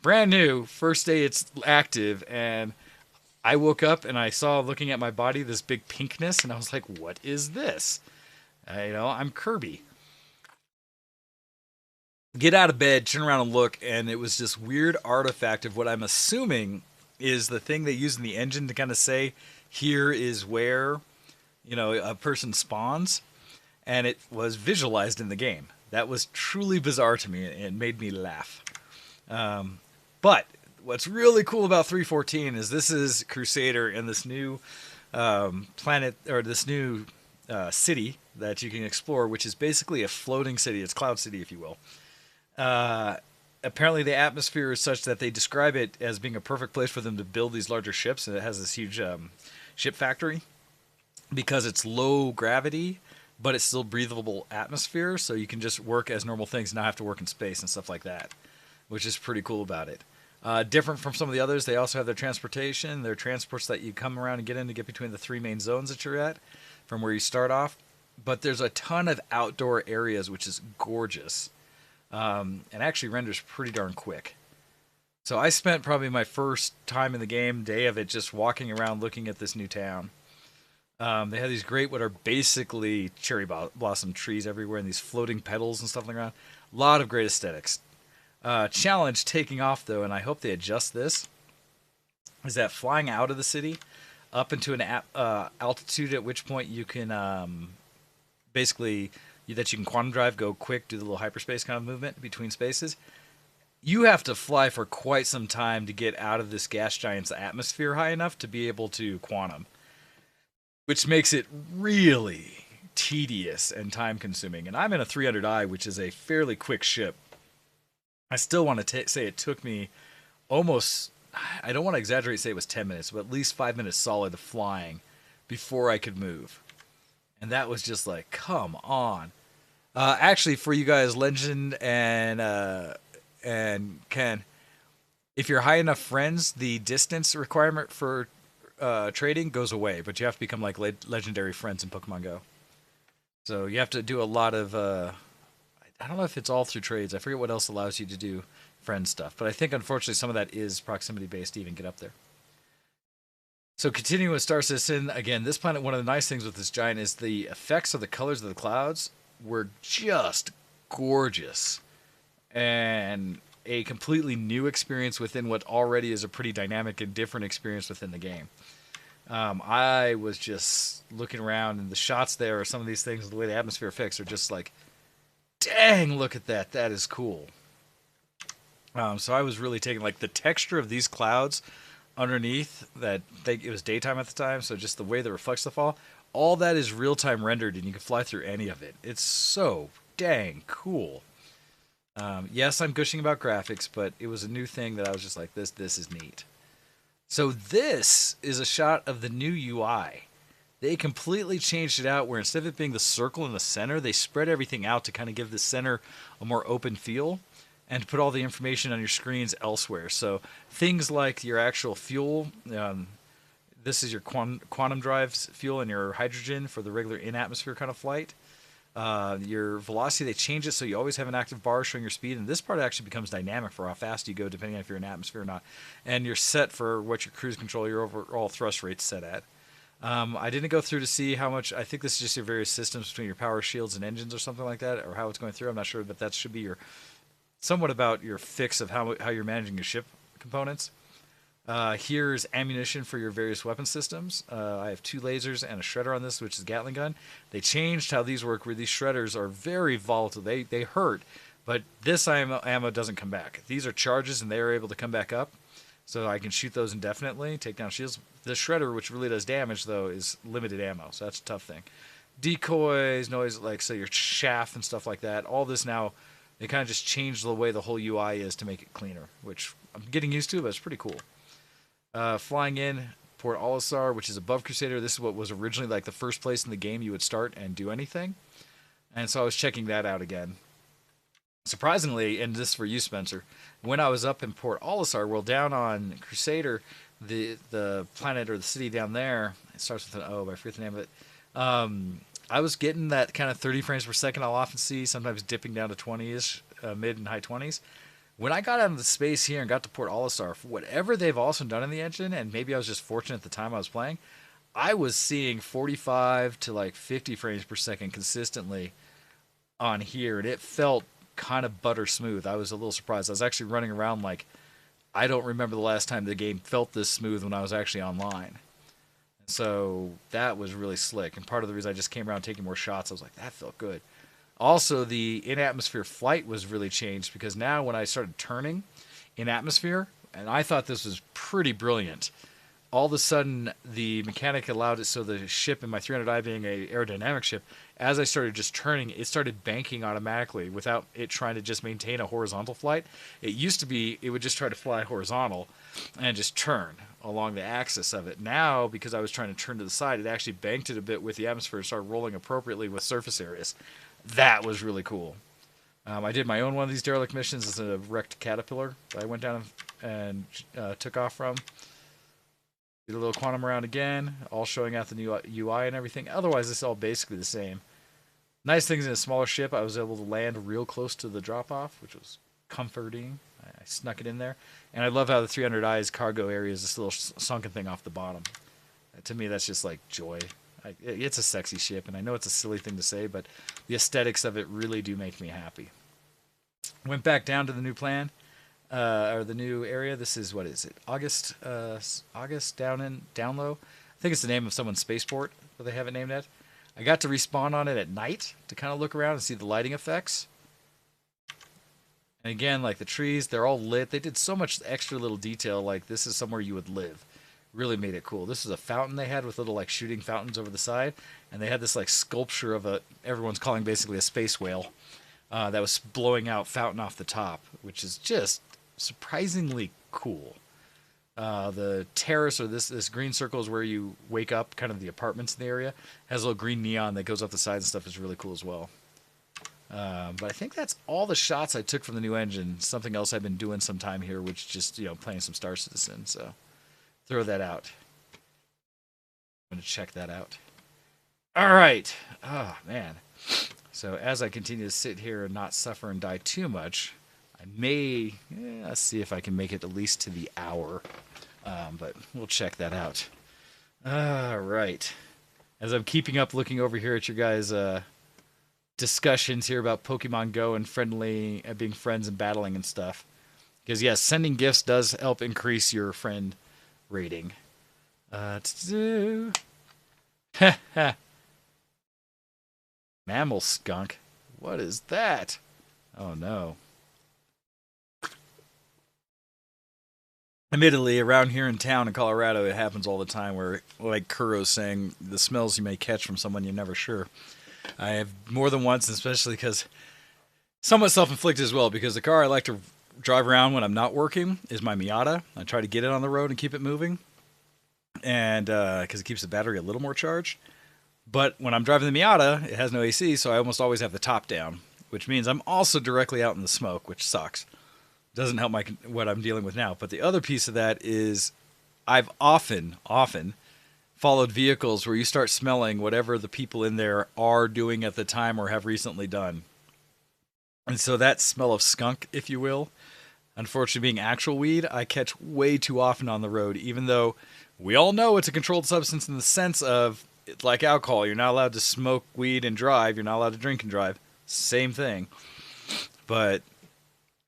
brand new, first day it's active, and I woke up and I saw, looking at my body, this big pinkness, and I was like, what is this? I'm Kirby. Get out of bed, turn around and look, and it was this weird artifact of what I'm assuming is the thing they use in the engine to kind of say, here is where, a person spawns, and it was visualized in the game. That was truly bizarre to me, and it made me laugh. But what's really cool about 3.14 is this is Crusader and this new planet, or this new city that you can explore, which is basically a floating city. It's Cloud City, if you will. Apparently the atmosphere is such that they describe it as being a perfect place for them to build these larger ships, and it has this huge ship factory because it's low gravity, but it's still breathable atmosphere, so you can just work as normal things and not have to work in space and stuff like that, which is pretty cool about it. Different from some of the others, they also have their transportation, their transports that you come around and get in to get between the three main zones that you're at from where you start off. But there's a ton of outdoor areas, which is gorgeous. And actually renders pretty darn quick. So I spent probably my first time in the game, day of it, just walking around looking at this new town. They have these great, what are basically cherry blossom trees everywhere, and these floating petals and stuff like that. A lot of great aesthetics. Challenge taking off, though, and I hope they adjust this, is that flying out of the city up into an altitude at which point you can basically... that you can quantum drive, go quick, do the little hyperspace kind of movement between spaces. You have to fly for quite some time to get out of this gas giant's atmosphere high enough to be able to quantum, which makes it really tedious and time-consuming. And I'm in a 300i, which is a fairly quick ship. I still want to say it took me almost, I don't want to exaggerate, say it was 10 minutes, but at least 5 minutes solid of flying before I could move. And that was just like, come on. Actually, for you guys, Legend and Ken, if you're high enough friends, the distance requirement for trading goes away, but you have to become like legendary friends in Pokemon Go. So you have to do a lot of, I don't know if it's all through trades. I forget what else allows you to do friend stuff, but I think unfortunately some of that is proximity based to even get up there. So continuing with Star Citizen, again, this planet, one of the nice things with this giant is the effects of the colors of the clouds were just gorgeous. And a completely new experience within what already is a pretty dynamic and different experience within the game. I was just looking around, and the shots there, or some of these things, the way the atmosphere effects are just like, dang, look at that. That is cool. So I was really taking, like, the texture of these clouds underneath, it was daytime at the time, so just the way that reflects the fall, all that is real-time rendered, and you can fly through any of it. It's so dang cool. Yes, I'm gushing about graphics, but it was a new thing that I was just like, this is neat. So this is a shot of the new UI. They completely changed it out where instead of it being the circle in the center, they spread everything out to kind of give the center a more open feel and to put all the information on your screens elsewhere. So things like your actual fuel, this is your quantum drives fuel and your hydrogen for the regular in-atmosphere kind of flight. Your velocity, they change it so you always have an active bar showing your speed, and this part actually becomes dynamic for how fast you go depending on if you're in atmosphere or not. And you're set for what your cruise control, your overall thrust rate's set at. I didn't go through to see how much. I think this is just your various systems between your power shields and engines or something like that, or how it's going through. I'm not sure, but that should be your somewhat about your fix of how you're managing your ship components. Here's ammunition for your various weapon systems. I have 2 lasers and a shredder on this, which is a Gatling gun. They changed how these work, where these shredders are very volatile. They hurt, but this ammo doesn't come back. These are charges, and they are able to come back up, so I can shoot those indefinitely, take down shields. The shredder, which really does damage, though, is limited ammo, so that's a tough thing. Decoys, noise, like so your shaft and stuff like that. All this now, they kind of just changed the way the whole UI is to make it cleaner, which I'm getting used to, but it's pretty cool. Flying in Port Olisar, which is above Crusader. This is what was originally like the first place in the game you would start and do anything. And so I was checking that out again. Surprisingly, and this is for you, Spencer, when I was up in Port Olisar, well, down on Crusader, the planet or the city down there, it starts with an O, but I forget the name of it. I was getting that kind of 30 frames per second I'll often see, sometimes dipping down to 20-ish, mid and high 20s. When I got out of the space here and got to Port Olisar, for whatever they've also done in the engine, and maybe I was just fortunate at the time I was playing, I was seeing 45 to like 50 frames per second consistently on here, and it felt kind of butter smooth. I was a little surprised. I was actually running around like I don't remember the last time the game felt this smooth when I was actually online. So that was really slick, and part of the reason I just came around taking more shots, I was like, that felt good. Also, the in-atmosphere flight was really changed because now when I started turning in atmosphere, and I thought this was pretty brilliant, all of a sudden the mechanic allowed it so the ship, in my 300i being a aerodynamic ship, as I started just turning, it started banking automatically without it trying to just maintain a horizontal flight. It used to be it would just try to fly horizontal and just turn along the axis of it. Now, because I was trying to turn to the side, it actually banked it a bit with the atmosphere and started rolling appropriately with surface areas. That was really cool. I did my own one of these derelict missions as a wrecked Caterpillar that I went down and took off from. Did a little quantum round again, all showing out the new UI and everything. Otherwise, it's all basically the same. Nice things in a smaller ship, I was able to land real close to the drop-off, which was comforting. I snuck it in there. And I love how the 300i's cargo area is this little sunken thing off the bottom. To me, that's just like joy. It's a sexy ship, and I know it's a silly thing to say, but the aesthetics of it really do make me happy. Went back down to the new plan, or the new area. This is, what is it? August down low. I think it's the name of someone's spaceport that they have it named at. I got to respawn on it at night to kind of look around and see the lighting effects. And again, like the trees, they're all lit. They did so much extra little detail, like this is somewhere you would live. Really made it cool. This is a fountain they had with little like shooting fountains over the side, and they had this like sculpture of everyone's calling basically a space whale that was blowing out fountain off the top, which is just surprisingly cool. The terrace, or this green circle, is where you wake up, kind of the apartments in the area. Has a little green neon that goes up the sides and stuff. Is really cool as well. But I think that's all the shots I took from the new engine. Something else I've been doing some time here, which just playing some Star Citizen. So throw that out. I'm going to check that out. All right. Oh, man. So as I continue to sit here and not suffer and die too much, I may let's see if I can make it at least to the hour. But we'll check that out. All right. As I'm keeping up looking over here at your guys' discussions here about Pokemon Go and being friends and battling and stuff. Because, yes, sending gifts does help increase your friend rating. Mammal skunk? What is that? Oh, no. Admittedly, around here in town in Colorado, it happens all the time where, like Kuro's saying, the smells you may catch from someone you're never sure. I have more than once, especially because somewhat self-inflicted as well, because the car I like to drive around when I'm not working is my Miata. I try to get it on the road and keep it moving, and because it keeps the battery a little more charged. But when I'm driving the Miata, it has no AC, so I almost always have the top down, which means I'm also directly out in the smoke, which sucks. Doesn't help what I'm dealing with now. But the other piece of that is I've often followed vehicles where you start smelling whatever the people in there are doing at the time or have recently done. And so that smell of skunk, if you will, unfortunately being actual weed, I catch way too often on the road, even though we all know it's a controlled substance in the sense of, it's like alcohol. You're not allowed to smoke weed and drive. You're not allowed to drink and drive. Same thing. But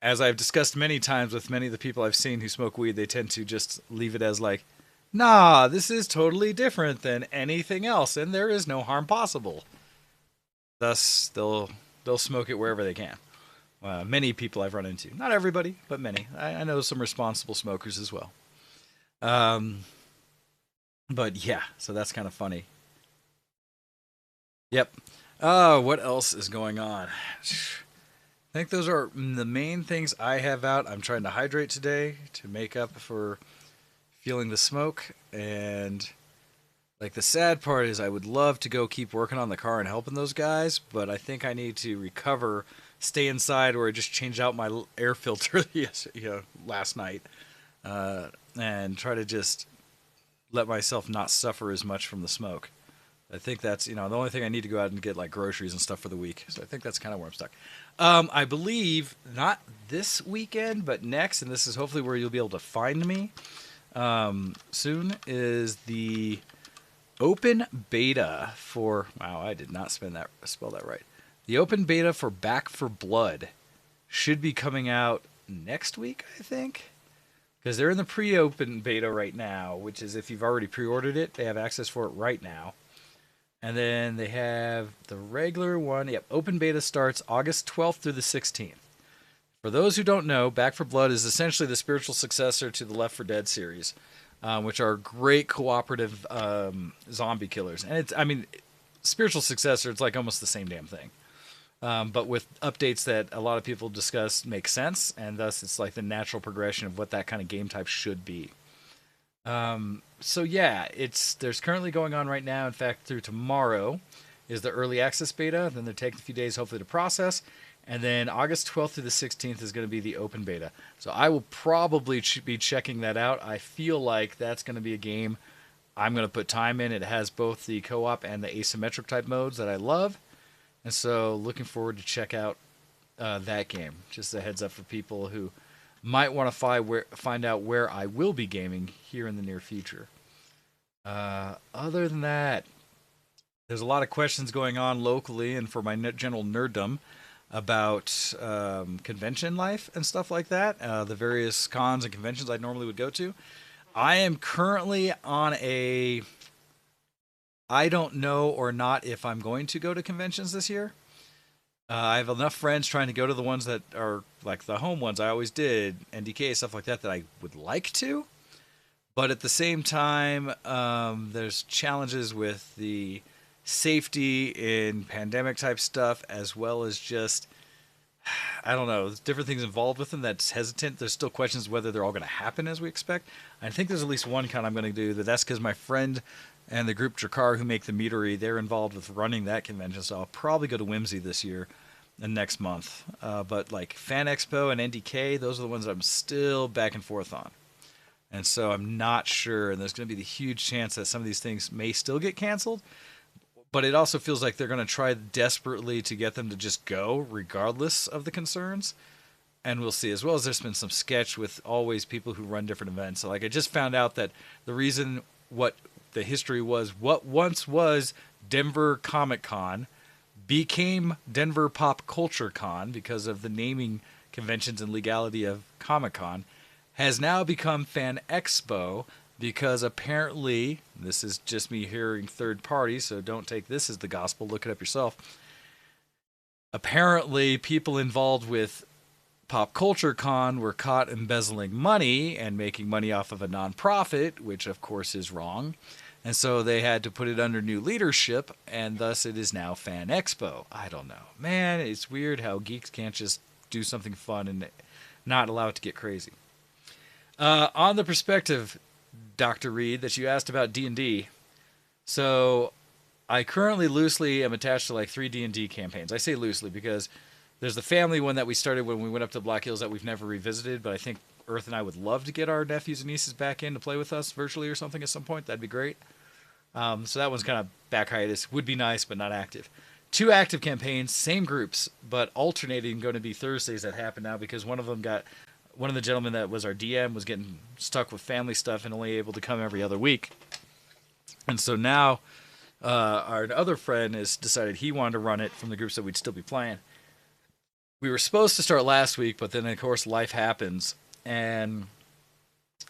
as I've discussed many times with many of the people I've seen who smoke weed, they tend to just leave it as like, nah, this is totally different than anything else, and there is no harm possible. Thus, they'll smoke it wherever they can. Many people I've run into. Not everybody, but many. I know some responsible smokers as well. But yeah, so that's kind of funny. Yep. What else is going on? I think those are the main things I have out. I'm trying to hydrate today to make up for feeling the smoke. And like the sad part is I would love to go keep working on the car and helping those guys, but I think I need to recover, stay inside, or I just changed out my air filter last night, and try to just let myself not suffer as much from the smoke. I think that's, the only thing I need to go out and get like groceries and stuff for the week. So I think that's kind of where I'm stuck. I believe not this weekend, but next, and this is hopefully where you'll be able to find me soon, is the open beta for, wow, I did not spell that right. The open beta for Back 4 Blood should be coming out next week, I think. Because they're in the pre-open beta right now, which is if you've already pre-ordered it, they have access for it right now. And then they have the regular one. Yep, open beta starts August 12th through the 16th. For those who don't know, Back 4 Blood is essentially the spiritual successor to the Left 4 Dead series, which are great cooperative zombie killers. And spiritual successor, it's like almost the same damn thing. But with updates that a lot of people discuss make sense, and thus it's like the natural progression of what that kind of game type should be. So yeah, there's currently going on right now. In fact, through tomorrow is the early access beta. Then they're taking a few days, hopefully, to process. And then August 12th through the 16th is going to be the open beta. So I will probably be checking that out. I feel like that's going to be a game I'm going to put time in. It has both the co-op and the asymmetric type modes that I love. And so looking forward to check out that game. Just a heads up for people who might want to find out where I will be gaming here in the near future. Other than that, there's a lot of questions going on locally and for my general nerddom about convention life and stuff like that. The various cons and conventions I normally would go to. I am currently on I don't know or not if I'm going to go to conventions this year. I have enough friends trying to go to the ones that are like the home ones I always did, NDK, stuff like that I would like to. But at the same time, there's challenges with the safety in pandemic type stuff, as well as just, I don't know, there's different things involved with them that's hesitant. There's still questions whether they're all going to happen as we expect. I think there's at least one con I'm going to do. That's because my friend and the group Drakkar who make the meadery, they're involved with running that convention. So I'll probably go to Whimsy this year and next month. But like Fan Expo and NDK, those are the ones that I'm still back and forth on. And so I'm not sure. And there's going to be the huge chance that some of these things may still get canceled. But it also feels like they're going to try desperately to get them to just go regardless of the concerns. And we'll see. As well as there's been some sketch with always people who run different events. So like I just found out that the reason what the history was, what once was Denver Comic Con became Denver Pop Culture Con because of the naming conventions and legality of Comic Con, has now become Fan Expo because apparently, this is just me hearing third party, so don't take this as the gospel, look it up yourself. Apparently, people involved with Pop Culture Con were caught embezzling money and making money off of a nonprofit, which of course is wrong. And so they had to put it under new leadership, and thus it is now Fan Expo. I don't know. Man, it's weird how geeks can't just do something fun and not allow it to get crazy. On the perspective, Dr. Reed, that you asked about D&D. So I currently loosely am attached to like 3 D&D campaigns. I say loosely because there's the family one that we started when we went up to Black Hills that we've never revisited, but I think Earth and I would love to get our nephews and nieces back in to play with us virtually or something at some point. That'd be great. So that one's kind of back hiatus. Would be nice, but not active. 2 active campaigns, same groups, but alternating, going to be Thursdays that happen now because one of the gentlemen that was our DM was getting stuck with family stuff and only able to come every other week. And so now our other friend has decided he wanted to run it from the groups that we'd still be playing. We were supposed to start last week, but then, of course, life happens. And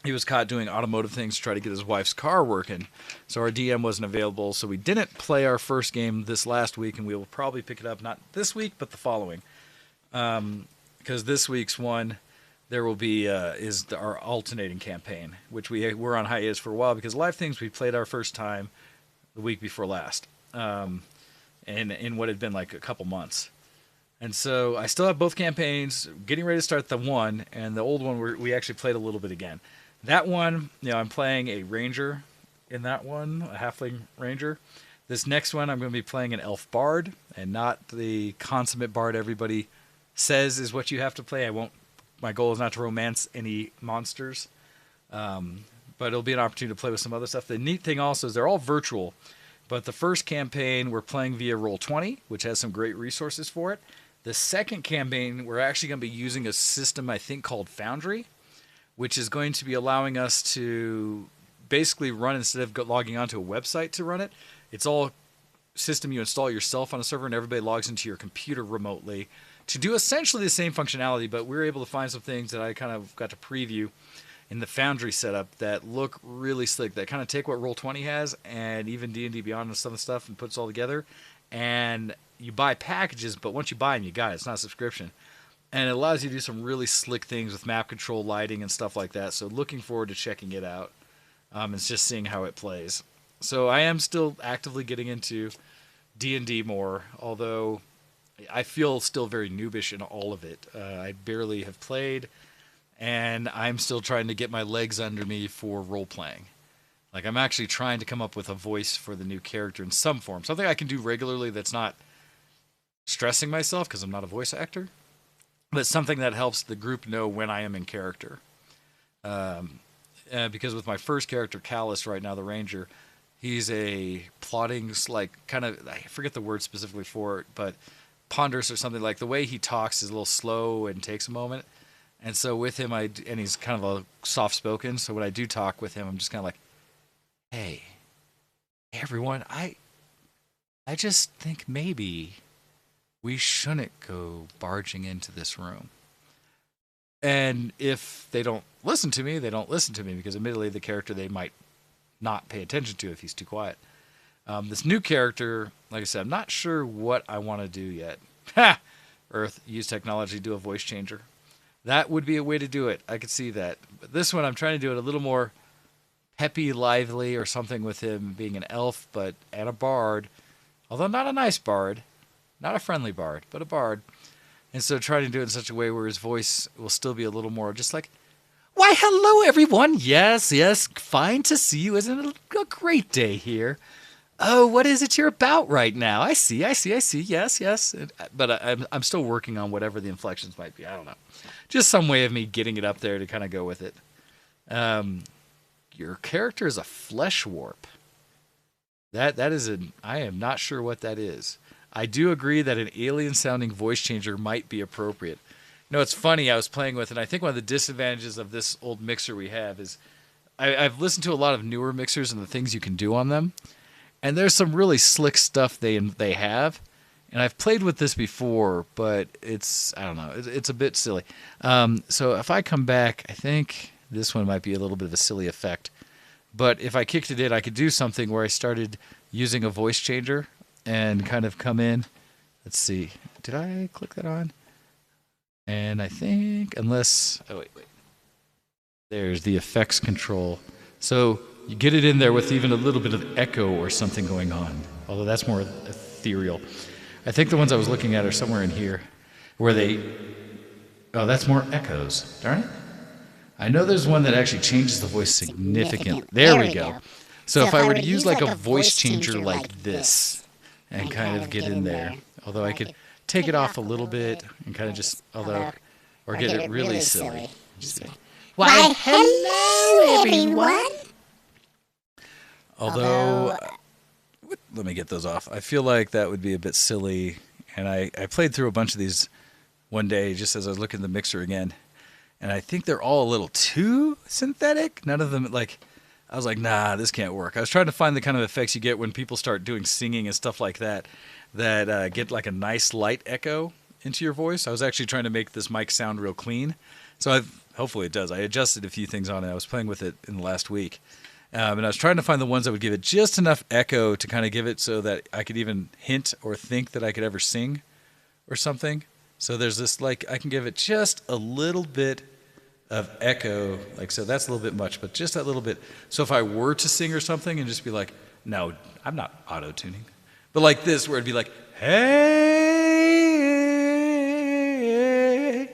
he was caught doing automotive things to try to get his wife's car working. So our DM wasn't available. So we didn't play our first game this last week, and we will probably pick it up not this week, but the following. Because this week's one, there will be our alternating campaign, which we're on hiatus for a while because Live Things we played our first time the week before last, and in what had been like a couple months. And so I still have both campaigns, getting ready to start the one, and the old one we actually played a little bit again. That one, I'm playing a ranger in that one, a halfling ranger. This next one, I'm going to be playing an elf bard, and not the consummate bard everybody says is what you have to play. My goal is not to romance any monsters, but it'll be an opportunity to play with some other stuff. The neat thing also is they're all virtual, but the first campaign we're playing via Roll20, which has some great resources for it. The second campaign, we're actually going to be using a system, I think, called Foundry, which is going to be allowing us to basically run, instead of logging onto a website to run it, it's all system you install yourself on a server, and everybody logs into your computer remotely to do essentially the same functionality, but we were able to find some things that I kind of got to preview in the Foundry setup that look really slick, that kind of take what Roll20 has and even D&D Beyond and some of the stuff and puts it all together. And you buy packages, but once you buy them, you got it. It's not a subscription. And it allows you to do some really slick things with map control, lighting, and stuff like that. So looking forward to checking it out. It's just seeing how it plays. So I am still actively getting into D&D more, although I feel still very noobish in all of it. I barely have played, and I'm still trying to get my legs under me for role-playing. Like, I'm actually trying to come up with a voice for the new character in some form. Something I can do regularly that's not stressing myself because I'm not a voice actor, but something that helps the group know when I am in character. Because with my first character, Callus, right now, the Ranger, he's a plotting, like, kind of, I forget the word specifically for it, but ponderous or something. Like, the way he talks is a little slow and takes a moment. And so with him, and he's kind of a soft-spoken, so when I do talk with him, I'm just kind of like, hey everyone, I just think maybe we shouldn't go barging into this room. And if they don't listen to me, they don't listen to me, because admittedly the character they might not pay attention to if he's too quiet. This new character, like I said, I'm not sure what I want to do yet. Ha! Earth, use technology, do a voice changer. That would be a way to do it. I could see that. But this one, I'm trying to do it a little more peppy, lively, or something with him being an elf, and a bard. Although not a nice bard. Not a friendly bard, but a bard. And so trying to do it in such a way where his voice will still be a little more just like, why, hello, everyone. Yes, fine to see you. Isn't it a great day here? Oh, what is it you're about right now? I see. Yes. But I'm still working on whatever the inflections might be. I don't know. Just some way of me getting it up there to kind of go with it. Your character is a flesh warp. That is I am not sure what that is. I do agree that an alien-sounding voice changer might be appropriate. You know, it's funny, I was playing with, and I think one of the disadvantages of this old mixer we have is I've listened to a lot of newer mixers and the things you can do on them, and there's some really slick stuff they have, and I've played with this before, but it's a bit silly. So if I come back, I think this one might be a little bit of a silly effect, but if I kicked it in, I could do something where I started using a voice changer and kind of come in. Let's see. Did I click that on? And I think, wait. There's the effects control. So you get it in there with even a little bit of echo or something going on, although that's more ethereal. I think the ones I was looking at are somewhere in here where that's more echoes. Darn it. I know there's one that actually changes the voice significantly. There we go. So if I were to use like a voice changer like this and kind of get in there, although I could take it off a little bit and kind of just, or get it really silly. Why, hello, everyone. Although, let me get those off. I feel like that would be a bit silly. And I played through a bunch of these one day just as I was looking at the mixer again. And I think they're all a little too synthetic. None of them, like, I was like, nah, this can't work. I was trying to find the kind of effects you get when people start doing singing and stuff like that, that get like a nice light echo into your voice. I was actually trying to make this mic sound real clean. So hopefully it does. I adjusted a few things on it. I was playing with it in the last week. And I was trying to find the ones that would give it just enough echo to kind of give it so that I could even hint or think that I could ever sing or something. So there's this, like, I can give it just a little bit of echo. Like, so that's a little bit much, but just that little bit. So if I were to sing or something and just be like, no, I'm not auto-tuning. But like this, where it'd be like, hey.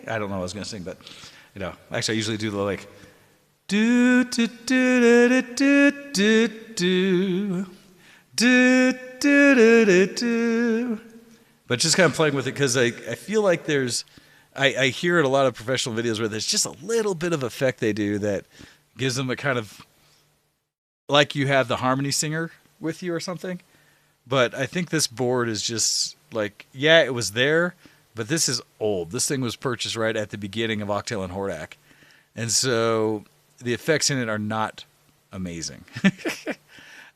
I don't know what I was going to sing, but, you know, actually I usually do the, like, do do do do do do do do do do do. But just kind of playing with it because I feel like I hear in a lot of professional videos where there's just a little bit of effect they do that gives them a kind of like you have the harmony singer with you or something. But I think this board is just like, yeah, it was there, but this is old. This thing was purchased right at the beginning of Octail and Hordak. And so the effects in it are not amazing.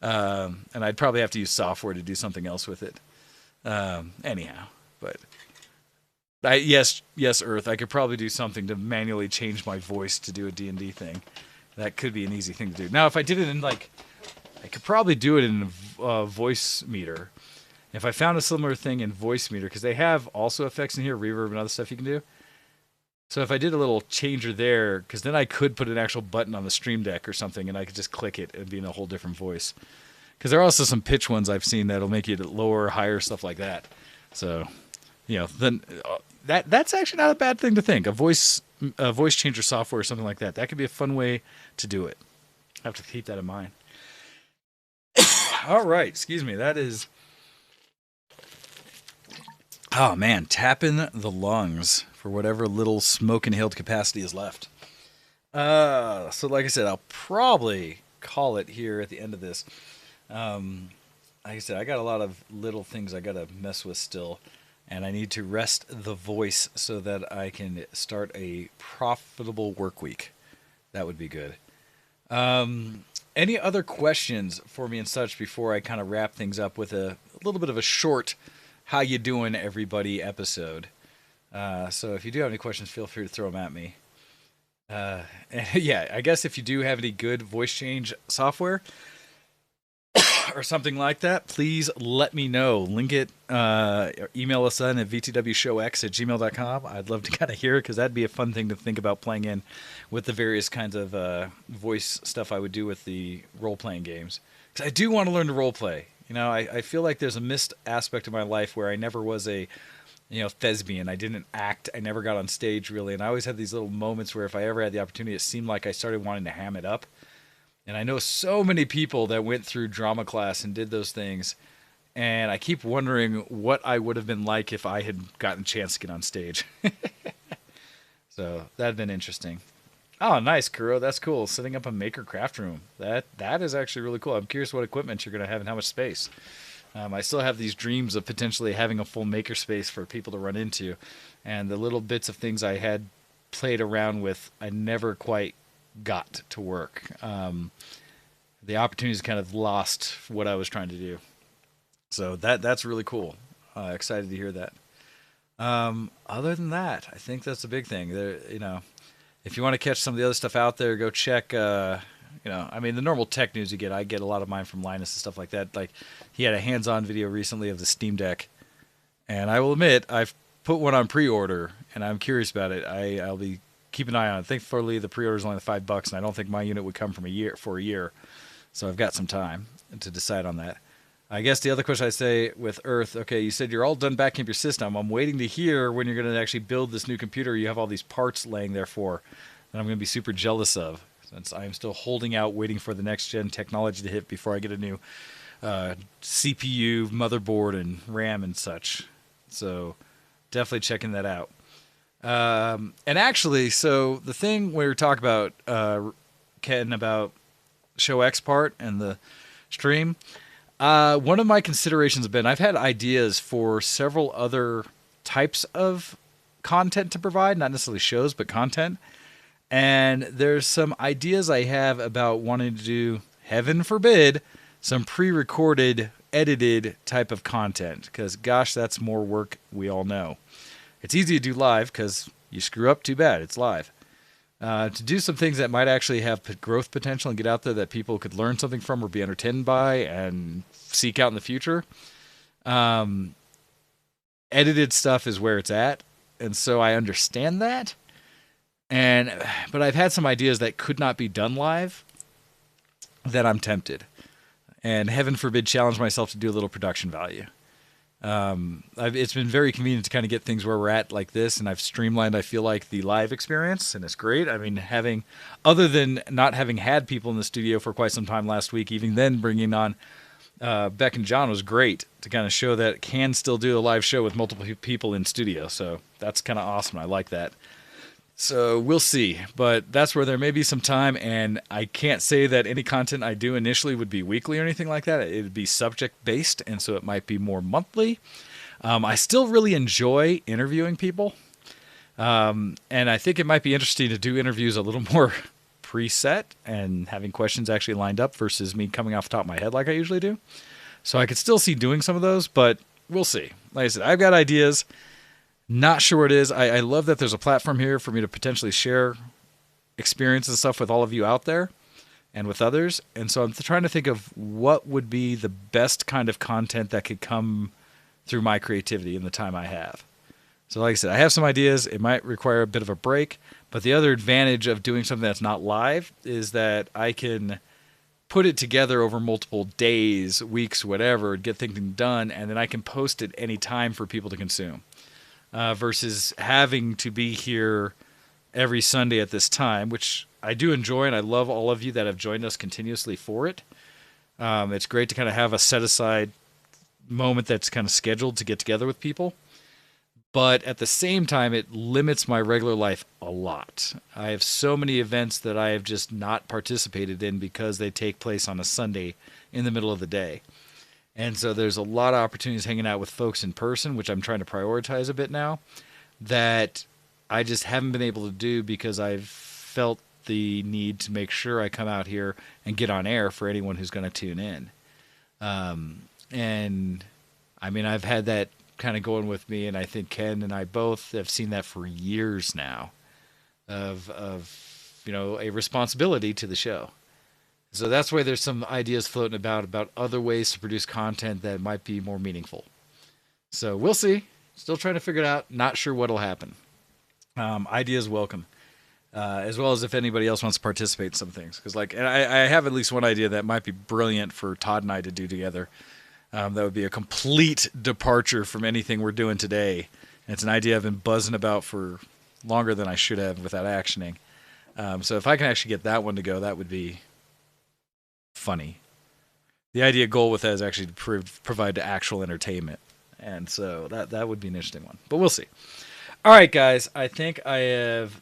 And I'd probably have to use software to do something else with it. Anyhow, but yes, Earth, I could probably do something to manually change my voice to do a D&D thing. That could be an easy thing to do. Now, if I did it in I could probably do it in Voice Meter. If I found a similar thing in Voice Meter, because they have also effects in here, reverb and other stuff you can do. So if I did a little changer there, because then I could put an actual button on the Stream Deck or something, and I could just click it and be in a whole different voice. Because there are also some pitch ones I've seen that'll make you lower, higher, stuff like that. So, you know, then that's actually not a bad thing to think. A voice changer software or something like that. That could be a fun way to do it. I have to keep that in mind. All right, excuse me. That is, oh man, tapping the lungs for whatever little smoke inhaled capacity is left. So like I said, I'll probably call it here at the end of this. Like I said, I got a lot of little things I got to mess with still, and I need to rest the voice so that I can start a profitable work week. That would be good. Any other questions for me and such before I kind of wrap things up with a little bit of a short "How you doing, everybody?" episode? So if you do have any questions, feel free to throw them at me. And yeah, I guess if you do have any good voice change software or something like that, please let me know. Link it, email us in at vtwshowx@gmail.com. I'd love to kind of hear it because that'd be a fun thing to think about playing in with the various kinds of voice stuff I would do with the role-playing games. Because I do want to learn to role-play. You know, I feel like there's a missed aspect of my life where I never was a, thespian. I didn't act. I never got on stage, really. And I always had these little moments where if I ever had the opportunity, it seemed like I started wanting to ham it up. And I know so many people that went through drama class and did those things. And I keep wondering what I would have been like if I had gotten a chance to get on stage. So that'd been interesting. Oh, nice, Kuro. That's cool. Setting up a maker craft room. That is actually really cool. I'm curious what equipment you're going to have and how much space. I still have these dreams of potentially having a full maker space for people to run into. And the little bits of things I had played around with, I never quite got to work. The opportunities kind of lost what I was trying to do. So that's really cool. Excited to hear that. Other than that, I think that's a big thing. There, if you want to catch some of the other stuff out there, go check. The normal tech news you get. I get a lot of mine from Linus and stuff like that. Like he had a hands-on video recently of the Steam Deck, and I will admit I've put one on pre-order, and I'm curious about it. I'll be keep an eye on it. Thankfully, the pre-order is only $5, and I don't think my unit would come for a year. So I've got some time to decide on that. I guess the other question I say with Earth, okay, you said you're all done backing up your system. I'm waiting to hear when you're going to actually build this new computer you have all these parts laying there for that I'm going to be super jealous of. since I am still holding out, waiting for the next gen technology to hit before I get a new CPU, motherboard, and RAM and such. So definitely checking that out. And actually, so the thing we were talking about, Ken, about Show X part and the stream, one of my considerations have been I've had ideas for several other types of content to provide, not necessarily shows, but content. And there's some ideas I have about wanting to do, heaven forbid, some pre-recorded, edited type of content. Because, gosh, that's more work, we all know. It's easy to do live because you screw up, too bad. It's live. To do some things that might actually have growth potential and get out there that people could learn something from or be entertained by and seek out in the future. Edited stuff is where it's at. And so I understand that. But I've had some ideas that could not be done live that I'm tempted. And heaven forbid challenge myself to do a little production value. It's been very convenient to kind of get things where we're at like this, and I've streamlined, I feel like, the live experience, and it's great. I mean, other than not having had people in the studio for quite some time last week, even then bringing on Beck and John was great to kind of show that it can still do a live show with multiple people in studio. So that's kind of awesome. I like that. So we'll see, but that's where there may be some time, and I can't say that any content I do initially would be weekly or anything like that. It would be subject-based, and so it might be more monthly. I still really enjoy interviewing people, and I think it might be interesting to do interviews a little more preset and having questions actually lined up versus me coming off the top of my head like I usually do. So I could still see doing some of those, but we'll see. Like I said, I've got ideas. Not sure what it is. I love that there's a platform here for me to potentially share experience and stuff with all of you out there and with others. And so I'm trying to think of what would be the best kind of content that could come through my creativity in the time I have. So like I said, I have some ideas. It might require a bit of a break. But the other advantage of doing something that's not live is that I can put it together over multiple days, weeks, whatever, get things done, and then I can post it any time for people to consume. Versus having to be here every Sunday at this time, which I do enjoy, and I love all of you that have joined us continuously for it. It's great to kind of have a set-aside moment that's kind of scheduled to get together with people. But at the same time, it limits my regular life a lot. I have so many events that I have just not participated in because they take place on a Sunday in the middle of the day. And so there's a lot of opportunities hanging out with folks in person, which I'm trying to prioritize a bit now, that I just haven't been able to do because I've felt the need to make sure I come out here and get on air for anyone who's going to tune in. And I mean, I've had that kind of going with me, and I think Ken and I both have seen that for years now of a responsibility to the show. So that's why there's some ideas floating about other ways to produce content that might be more meaningful. So we'll see. Still trying to figure it out. Not sure what'll happen. Ideas welcome. As well as if anybody else wants to participate in some things. Because I have at least one idea that might be brilliant for Todd and I to do together. That would be a complete departure from anything we're doing today. And it's an idea I've been buzzing about for longer than I should have without actioning. So if I can actually get that one to go, that would be funny. The idea goal with that is actually to provide actual entertainment. And so that would be an interesting one. But we'll see. All right, guys. I think I have,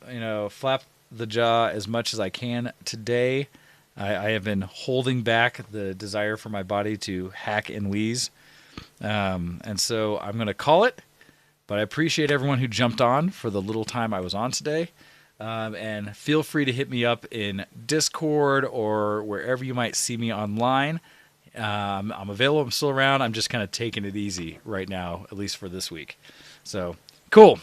flapped the jaw as much as I can today. I have been holding back the desire for my body to hack and wheeze. And so I'm going to call it. But I appreciate everyone who jumped on for the little time I was on today. And feel free to hit me up in Discord or wherever you might see me online. I'm available. I'm still around. I'm just kind of taking it easy right now, at least for this week. So, cool.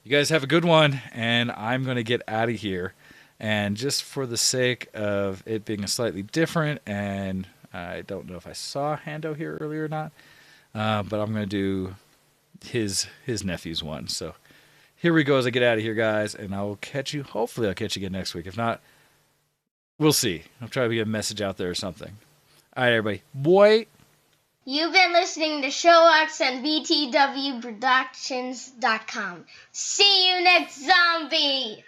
You guys have a good one, and I'm going to get out of here. And just for the sake of it being slightly different, and I don't know if I saw Hando here earlier or not, but I'm going to do his nephew's one. So here we go as I get out of here, guys, and I will catch you. Hopefully I'll catch you again next week. If not, we'll see. I'll try to get a message out there or something. All right, everybody. Boy. You've been listening to ShowX and BTWProductions.com. See you next zombie!